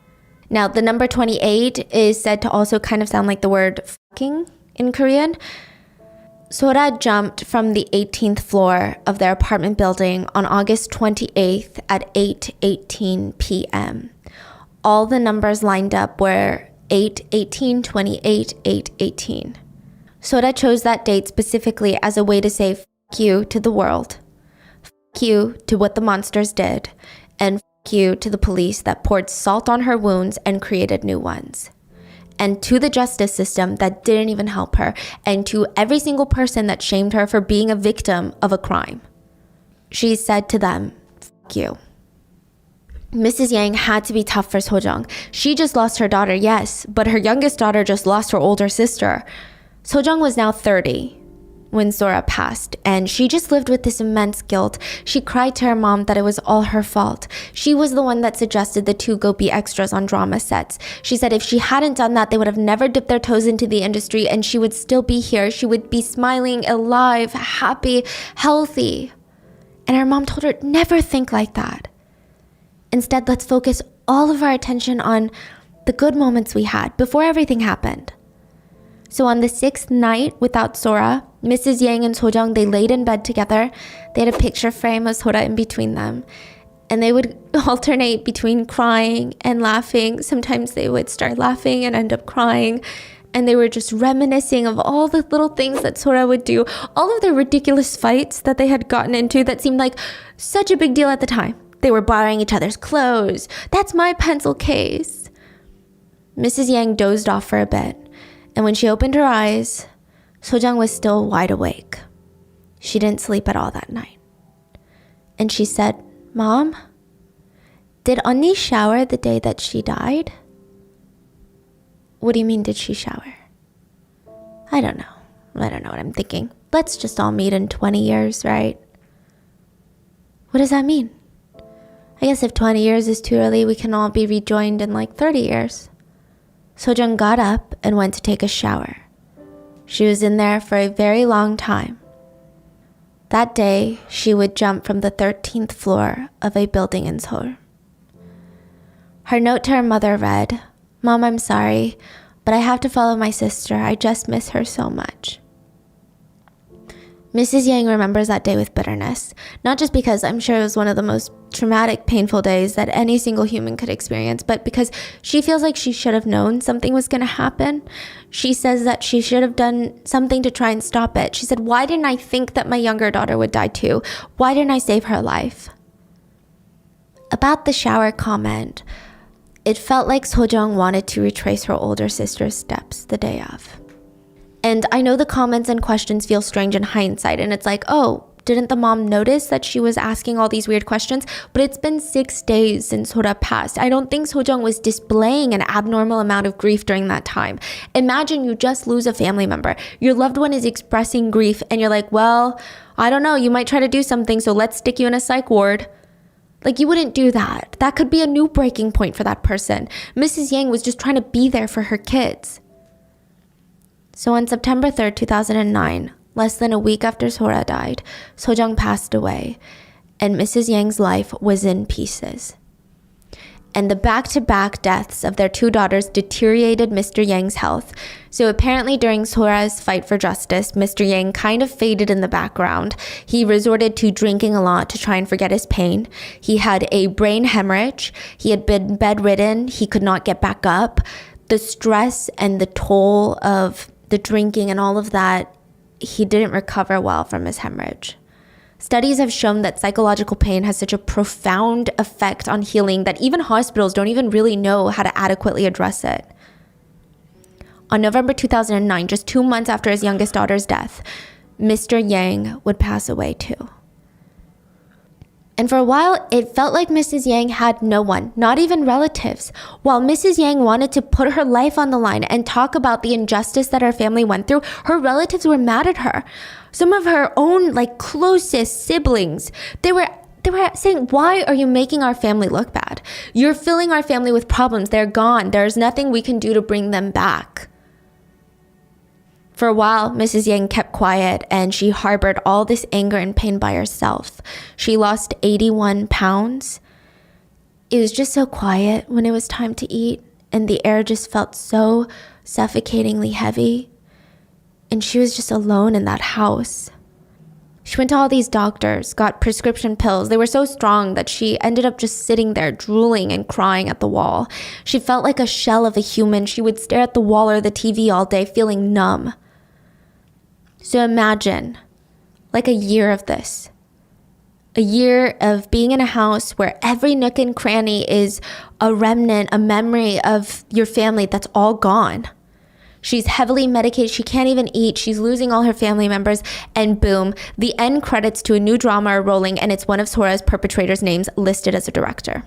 Now, the number 28 is said to also kind of sound like the word fucking in Korean. Sora jumped from the 18th floor of their apartment building on August 28th at 8:18 p.m. All the numbers lined up were 8:18, 28, 8:18. Sora chose that date specifically as a way to say fuck you to the world, fuck you to what the monsters did, and you to the police that poured salt on her wounds and created new ones, and to the justice system that didn't even help her, and to every single person that shamed her for being a victim of a crime. She said to them, "Fuck you." Mrs. Yang had to be tough for Sojung. She just lost her daughter, yes, but her youngest daughter just lost her older sister. Sojung was now 30 when Sora passed, and she just lived with this immense guilt. She cried to her mom that it was all her fault. She was the one that suggested the two go be extras on drama sets. She said if she hadn't done that, they would have never dipped their toes into the industry, and she would still be here. She would be smiling, alive, happy, healthy. And her mom told her, never think like that. Instead, let's focus all of our attention on the good moments we had before everything happened. So on the 6th night without Sora, Mrs. Yang and Sojung, they laid in bed together. They had a picture frame of Sora in between them. And they would alternate between crying and laughing. Sometimes they would start laughing and end up crying. And they were just reminiscing of all the little things that Sora would do. All of the ridiculous fights that they had gotten into that seemed like such a big deal at the time. They were borrowing each other's clothes. That's my pencil case. Mrs. Yang dozed off for a bit. And when she opened her eyes, Sojung was still wide awake. She didn't sleep at all that night. And she said, "Mom, did Onni shower the day that she died?" "What do you mean, did she shower?" I don't know what I'm thinking. Let's just all meet in 20 years, right? What does that mean? I guess if 20 years is too early, we can all be rejoined in like 30 years. Sojung got up and went to take a shower. She was in there for a very long time. That day, she would jump from the 13th floor of a building in Seoul. Her note to her mother read, "Mom, I'm sorry, but I have to follow my sister. I just miss her so much." Mrs. Yang remembers that day with bitterness, not just because I'm sure it was one of the most traumatic, painful days that any single human could experience, but because she feels like she should have known something was going to happen. She says that she should have done something to try and stop it. She said, "Why didn't I think that my younger daughter would die too? Why didn't I save her life?" About the shower comment, it felt like Sojung wanted to retrace her older sister's steps the day of. And I know the comments and questions feel strange in hindsight, and it's like, oh, didn't the mom notice that she was asking all these weird questions? But it's been 6 days since Sora passed. I don't think Sojung was displaying an abnormal amount of grief during that time. Imagine you just lose a family member. Your loved one is expressing grief and you're like, well, I don't know, you might try to do something, so let's stick you in a psych ward. Like, you wouldn't do that. That could be a new breaking point for that person. Mrs. Yang was just trying to be there for her kids. So on September 3rd, 2009, less than a week after Sora died, Sojung passed away, and Mrs. Yang's life was in pieces. And the back-to-back deaths of their 2 daughters deteriorated Mr. Yang's health. So apparently during Sora's fight for justice, Mr. Yang kind of faded in the background. He resorted to drinking a lot to try and forget his pain. He had a brain hemorrhage. He had been bedridden. He could not get back up. The stress and the toll of the drinking and all of that, he didn't recover well from his hemorrhage. Studies have shown that psychological pain has such a profound effect on healing that even hospitals don't even really know how to adequately address it. On November 2009, just 2 months after his youngest daughter's death, Mr. Yang would pass away too. And for a while, it felt like Mrs. Yang had no one, not even relatives. While Mrs. Yang wanted to put her life on the line and talk about the injustice that her family went through, her relatives were mad at her. Some of her own, closest siblings, they were saying, why are you making our family look bad? You're filling our family with problems. They're gone. There's nothing we can do to bring them back. For a while, Mrs. Yang kept quiet and she harbored all this anger and pain by herself. She lost 81 pounds. It was just so quiet when it was time to eat, and the air just felt so suffocatingly heavy. And she was just alone in that house. She went to all these doctors, got prescription pills. They were so strong that she ended up just sitting there drooling and crying at the wall. She felt like a shell of a human. She would stare at the wall or the TV all day, feeling numb. So imagine, a year of this. A year of being in a house where every nook and cranny is a remnant, a memory of your family that's all gone. She's heavily medicated. She can't even eat. She's losing all her family members. And boom, the end credits to a new drama are rolling, and it's one of Sora's perpetrators' names listed as a director.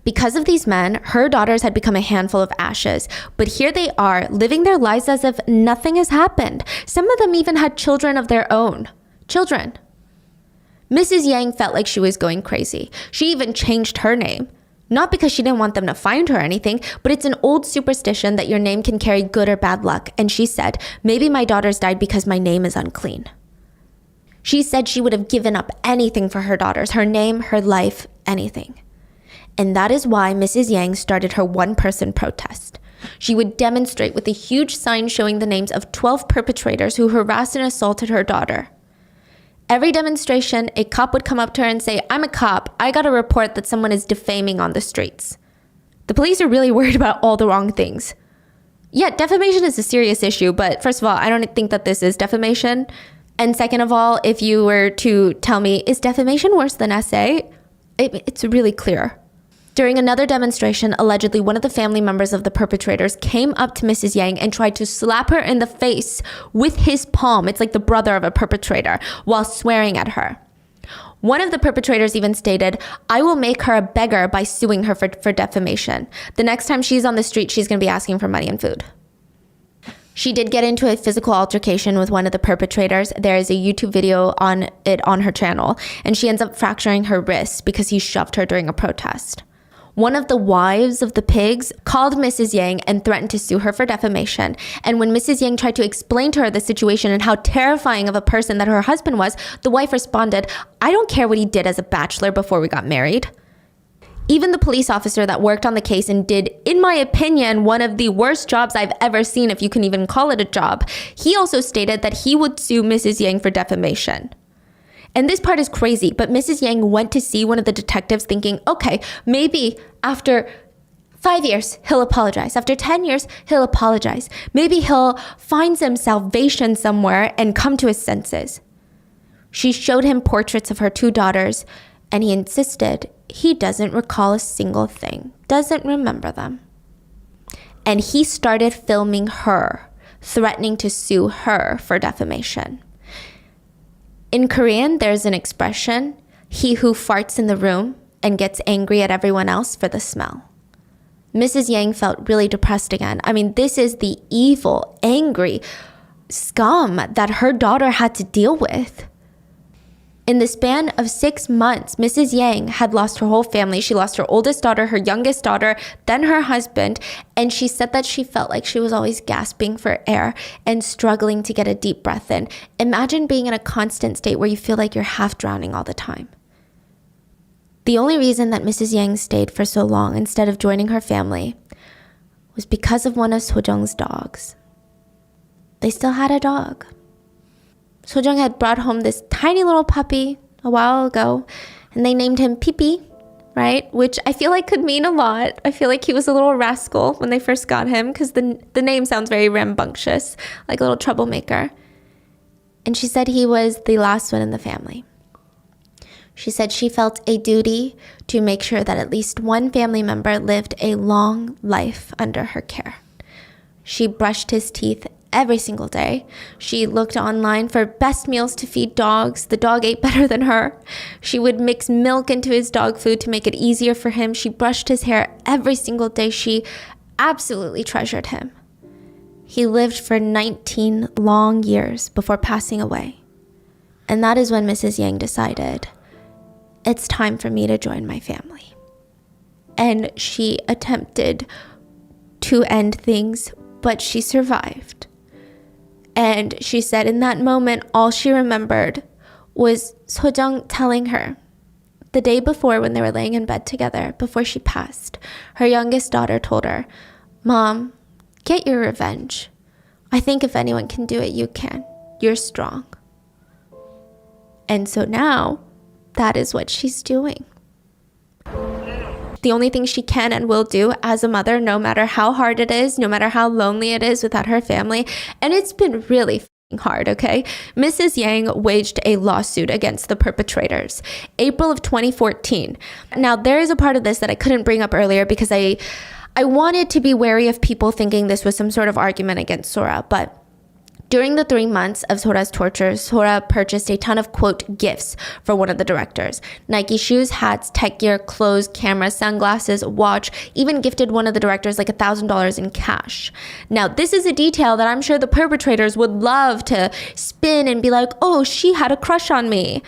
Because of these men, her daughters had become a handful of ashes. But here they are, living their lives as if nothing has happened. Some of them even had children of their own. Children. Mrs. Yang felt like she was going crazy. She even changed her name. Not because she didn't want them to find her or anything, but it's an old superstition that your name can carry good or bad luck. And she said, maybe my daughters died because my name is unclean. She said she would have given up anything for her daughters, her name, her life, anything. And that is why Mrs. Yang started her one-person protest. She would demonstrate with a huge sign showing the names of 12 perpetrators who harassed and assaulted her daughter. Every demonstration, a cop would come up to her and say, I'm a cop. I got a report that someone is defaming on the streets. The police are really worried about all the wrong things. Yeah, defamation is a serious issue, but first of all, I don't think that this is defamation. And second of all, if you were to tell me, is defamation worse than essay? It's really clear. During another demonstration, allegedly one of the family members of the perpetrators came up to Mrs. Yang and tried to slap her in the face with his palm. It's like the brother of a perpetrator, while swearing at her. One of the perpetrators even stated, I will make her a beggar by suing her for defamation. The next time she's on the street, she's going to be asking for money and food. She did get into a physical altercation with one of the perpetrators. There is a YouTube video on it on her channel, and she ends up fracturing her wrist because he shoved her during a protest. One of the wives of the pigs called Mrs. Yang and threatened to sue her for defamation. And when Mrs. Yang tried to explain to her the situation and how terrifying of a person that her husband was, the wife responded, I don't care what he did as a bachelor before we got married. Even the police officer that worked on the case and did, in my opinion, one of the worst jobs I've ever seen, if you can even call it a job, he also stated that he would sue Mrs. Yang for defamation. And this part is crazy, but Mrs. Yang went to see one of the detectives thinking, okay, maybe after 5 years, he'll apologize. After 10 years, he'll apologize. Maybe he'll find some salvation somewhere and come to his senses. She showed him portraits of her 2 daughters, and he insisted he doesn't recall a single thing, doesn't remember them. And he started filming her, threatening to sue her for defamation. In Korean, there's an expression, he who farts in the room and gets angry at everyone else for the smell. Mrs. Yang felt really depressed again. I mean, this is the evil, angry scum that her daughter had to deal with. In the span of 6 months, Mrs. Yang had lost her whole family. She lost her oldest daughter, her youngest daughter, then her husband. And she said that she felt like she was always gasping for air and struggling to get a deep breath in. Imagine being in a constant state where you feel like you're half drowning all the time. The only reason that Mrs. Yang stayed for so long instead of joining her family was because of one of Sojung's dogs. They still had a dog. Sojung had brought home this tiny little puppy a while ago, and they named him Pee-Pee, right? Which I feel like could mean a lot. I feel like he was a little rascal when they first got him because the name sounds very rambunctious, like a little troublemaker. And she said he was the last one in the family. She said she felt a duty to make sure that at least one family member lived a long life under her care. She brushed his teeth every single day. She looked online for best meals to feed dogs. The dog ate better than her. She would mix milk into his dog food to make it easier for him. She brushed his hair every single day. She absolutely treasured him. He lived for 19 long years before passing away. And that is when Mrs. Yang decided, it's time for me to join my family. And she attempted to end things, but she survived. And she said in that moment, all she remembered was Sojung telling her the day before when they were laying in bed together, before she passed, her youngest daughter told her, "Mom, get your revenge. I think if anyone can do it, you can. You're strong." And so now, that is what she's doing. The only thing she can and will do as a mother, no matter how hard it is, no matter how lonely it is without her family, and it's been really hard, okay? Mrs. Yang waged a lawsuit against the perpetrators. April of 2014. Now, there is a part of this that I couldn't bring up earlier because I wanted to be wary of people thinking this was some sort of argument against Sora, but during the 3 months of Sora's torture, Sora purchased a ton of, quote, gifts for one of the directors. Nike shoes, hats, tech gear, clothes, cameras, sunglasses, watch, even gifted one of the directors like $1,000 in cash. Now, this is a detail that I'm sure the perpetrators would love to spin and be like, oh, she had a crush on me.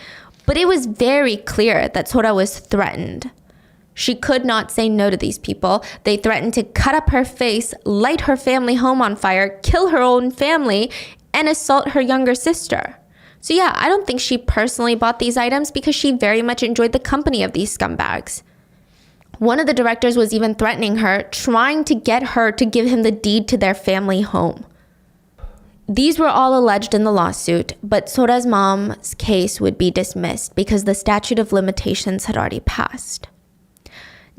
But it was very clear that Sora was threatened. She could not say no to these people. They threatened to cut up her face, light her family home on fire, kill her own family, and assault her younger sister. So yeah, I don't think she personally bought these items because she very much enjoyed the company of these scumbags. One of the directors was even threatening her, trying to get her to give him the deed to their family home. These were all alleged in the lawsuit, but Sora's mom's case would be dismissed because the statute of limitations had already passed.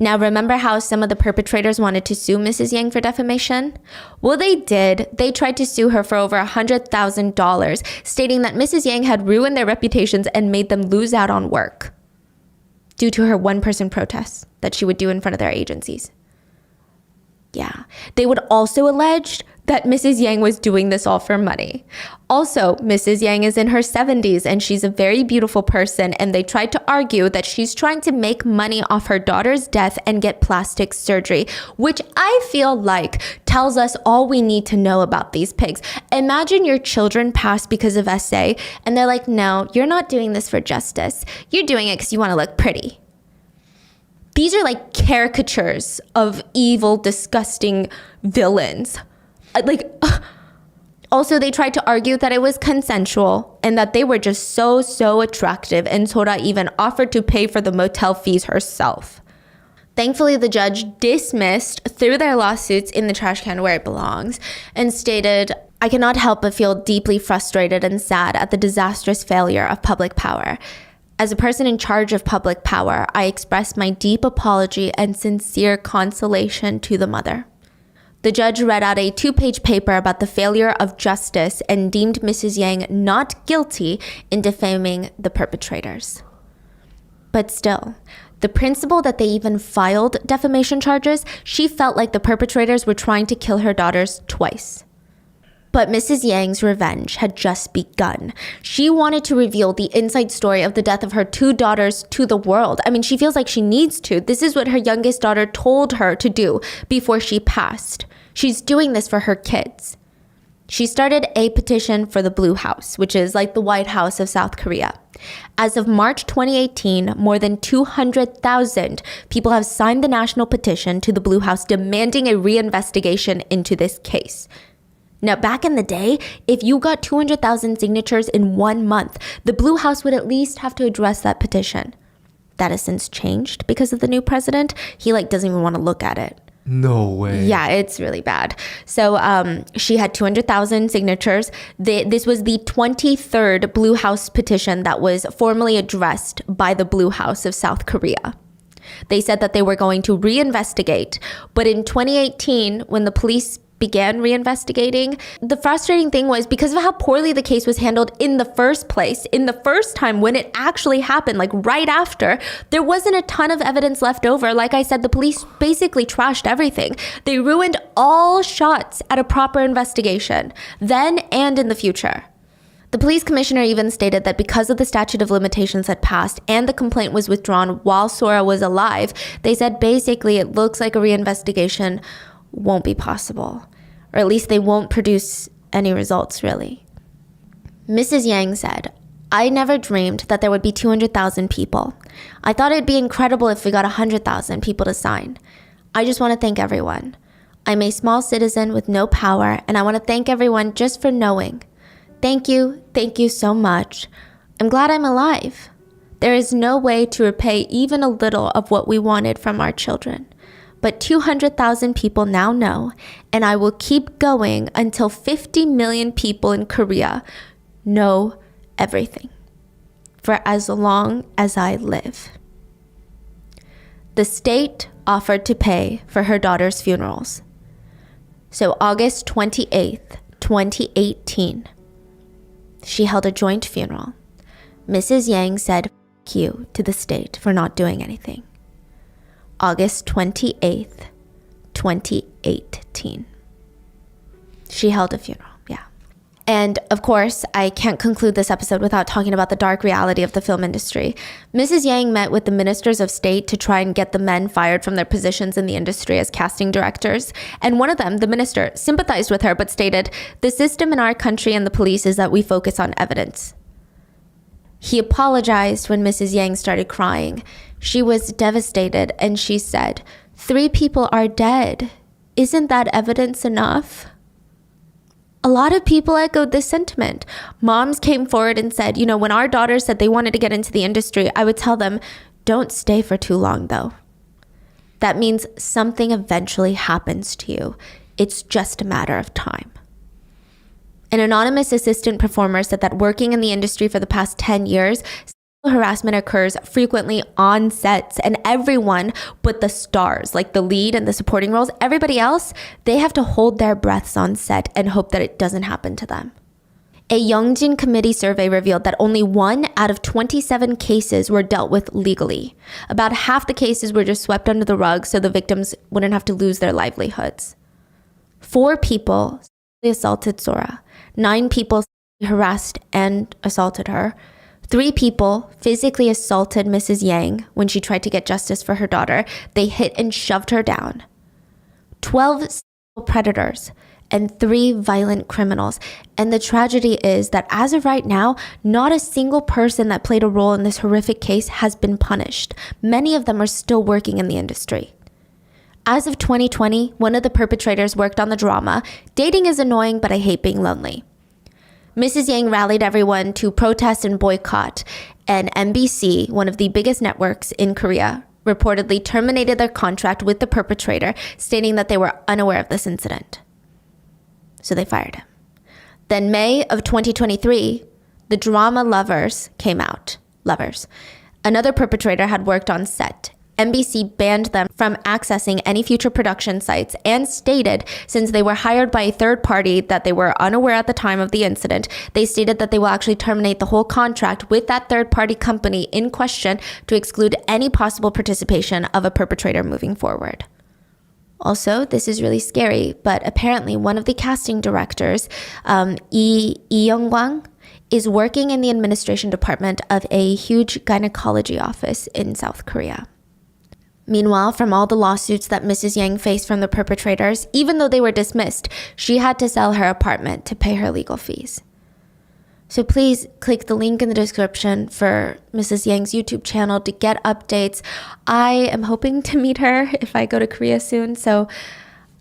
Now, remember how some of the perpetrators wanted to sue Mrs. Yang for defamation? Well, they did. They tried to sue her for over $100,000, stating that Mrs. Yang had ruined their reputations and made them lose out on work due to her one-person protests that she would do in front of their agencies. Yeah. They would also allege that Mrs. Yang was doing this all for money. Also, Mrs. Yang is in her 70s and she's a very beautiful person, and they tried to argue that she's trying to make money off her daughter's death and get plastic surgery, which I feel like tells us all we need to know about these pigs. Imagine your children pass because of SA and they're like, no, you're not doing this for justice. You're doing it because you want to look pretty. These are like caricatures of evil, disgusting villains. Also, they tried to argue that it was consensual and that they were just so attractive, and Sora even offered to pay for the motel fees herself. Thankfully, the judge threw their lawsuits in the trash can where it belongs and stated, "I cannot help but feel deeply frustrated and sad at the disastrous failure of public power. As a person in charge of public power, I express my deep apology and sincere consolation to the mother." The judge read out a 2-page paper about the failure of justice and deemed Mrs. Yang not guilty in defaming the perpetrators. But still, the principle that they even filed defamation charges, she felt like the perpetrators were trying to kill her daughters twice. But Mrs. Yang's revenge had just begun. She wanted to reveal the inside story of the death of her 2 daughters to the world. I mean, she feels like she needs to. This is what her youngest daughter told her to do before she passed. She's doing this for her kids. She started a petition for the Blue House, which is like the White House of South Korea. As of March 2018, more than 200,000 people have signed the national petition to the Blue House demanding a reinvestigation into this case. Now, back in the day, if you got 200,000 signatures in 1 month, the Blue House would at least have to address that petition. That has since changed because of the new president. He doesn't even want to look at it. No way. Yeah, it's really bad. So she had 200,000 signatures. This was the 23rd Blue House petition that was formally addressed by the Blue House of South Korea. They said that they were going to reinvestigate. But in 2018, when the police began reinvestigating, the frustrating thing was because of how poorly the case was handled in the first place, in the first time when it actually happened, right after, there wasn't a ton of evidence left over. Like I said, the police basically trashed everything. They ruined all shots at a proper investigation, then and in the future. The police commissioner even stated that because of the statute of limitations had passed and the complaint was withdrawn while Sora was alive, they said basically it looks like a reinvestigation won't be possible, or at least they won't produce any results, really. Mrs. Yang said, "I never dreamed that there would be 200,000 people. I thought it'd be incredible if we got 100,000 people to sign. I just want to thank everyone. I'm a small citizen with no power, and I want to thank everyone just for knowing. Thank you so much. I'm glad I'm alive. There is no way to repay even a little of what we wanted from our children. But 200,000 people now know, and I will keep going until 50 million people in Korea know everything, for as long as I live." The state offered to pay for her daughter's funerals. So August 28th, 2018, she held a joint funeral. Mrs. Yang said, "F you" to the state for not doing anything. August 28th, 2018. She held a funeral, yeah. And of course, I can't conclude this episode without talking about the dark reality of the film industry. Mrs. Yang met with the ministers of state to try and get the men fired from their positions in the industry as casting directors. And one of them, the minister, sympathized with her but stated, "The system in our country and the police is that we focus on evidence." He apologized when Mrs. Yang started crying. She was devastated and she said, "3 people are dead. Isn't that evidence enough?" A lot of people echoed this sentiment. Moms came forward and said, when our daughters said they wanted to get into the industry, I would tell them, don't stay for too long though. That means something eventually happens to you. It's just a matter of time. An anonymous assistant performer said that working in the industry for the past 10 years, sexual harassment occurs frequently on sets, and everyone but the stars, like the lead and the supporting roles, everybody else, they have to hold their breaths on set and hope that it doesn't happen to them. A Youngjin committee survey revealed that only 1 out of 27 cases were dealt with legally. About half the cases were just swept under the rug so the victims wouldn't have to lose their livelihoods. 4 people sexually assaulted Sora. 9 people harassed and assaulted her. 3 people physically assaulted Mrs. Yang when she tried to get justice for her daughter. They hit and shoved her down. 12 sexual predators and 3 violent criminals. And the tragedy is that as of right now, not a single person that played a role in this horrific case has been punished. Many of them are still working in the industry. As of 2020, one of the perpetrators worked on the drama, "Dating is annoying, but I hate being lonely." Mrs. Yang rallied everyone to protest and boycott, and MBC, one of the biggest networks in Korea, reportedly terminated their contract with the perpetrator, stating that they were unaware of this incident. So they fired him. Then May of 2023, the drama Lovers came out. Lovers. Another perpetrator had worked on set. MBC banned them from accessing any future production sites and stated, since they were hired by a third party that they were unaware at the time of the incident, they stated that they will actually terminate the whole contract with that third party company in question to exclude any possible participation of a perpetrator moving forward. Also, this is really scary, but apparently one of the casting directors, Lee Young-kwang, is working in the administration department of a huge gynecology office in South Korea. Meanwhile, from all the lawsuits that Mrs. Yang faced from the perpetrators, even though they were dismissed, she had to sell her apartment to pay her legal fees. So please click the link in the description for Mrs. Yang's YouTube channel to get updates. I am hoping to meet her if I go to Korea soon, so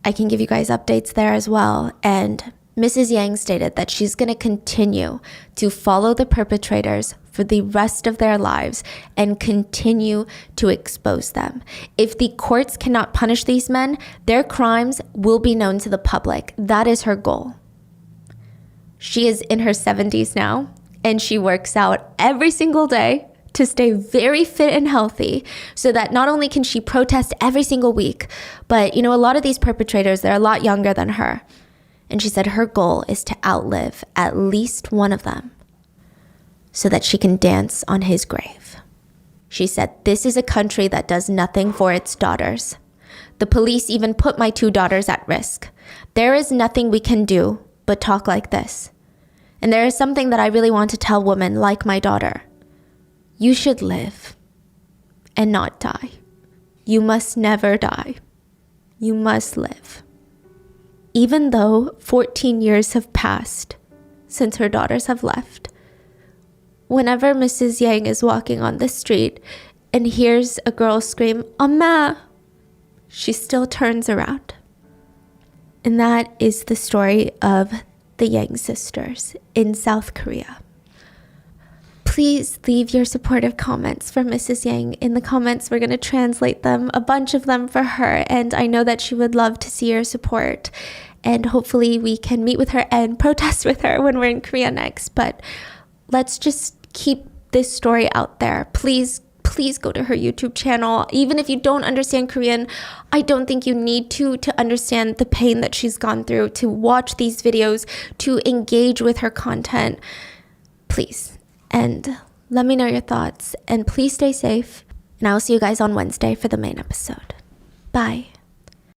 I can give you guys updates there as well. And Mrs. Yang stated that she's going to continue to follow the perpetrators for the rest of their lives and continue to expose them. If the courts cannot punish these men, their crimes will be known to the public. That is her goal. She is in her 70s now, and she works out every single day to stay very fit and healthy so that not only can she protest every single week, but, a lot of these perpetrators, they're a lot younger than her. And she said her goal is to outlive at least one of them so that she can dance on his grave. She said, "This is a country that does nothing for its daughters. The police even put my 2 daughters at risk. There is nothing we can do but talk like this. And there is something that I really want to tell women like my daughter. You should live and not die. You must never die. You must live." Even though 14 years have passed since her daughters have left, whenever Mrs. Yang is walking on the street and hears a girl scream, "Amma," she still turns around. And that is the story of the Yang sisters in South Korea. Please leave your supportive comments for Mrs. Yang in the comments. We're going to translate them, a bunch of them for her, and I know that she would love to see your support. And hopefully we can meet with her and protest with her when we're in Korea next. But let's just keep this story out there. Please go to her YouTube channel. Even if you don't understand Korean, I don't think you need to understand the pain that she's gone through, to watch these videos, to engage with her content. Please. And let me know your thoughts. And please stay safe. And I'll see you guys on Wednesday for the main episode. Bye.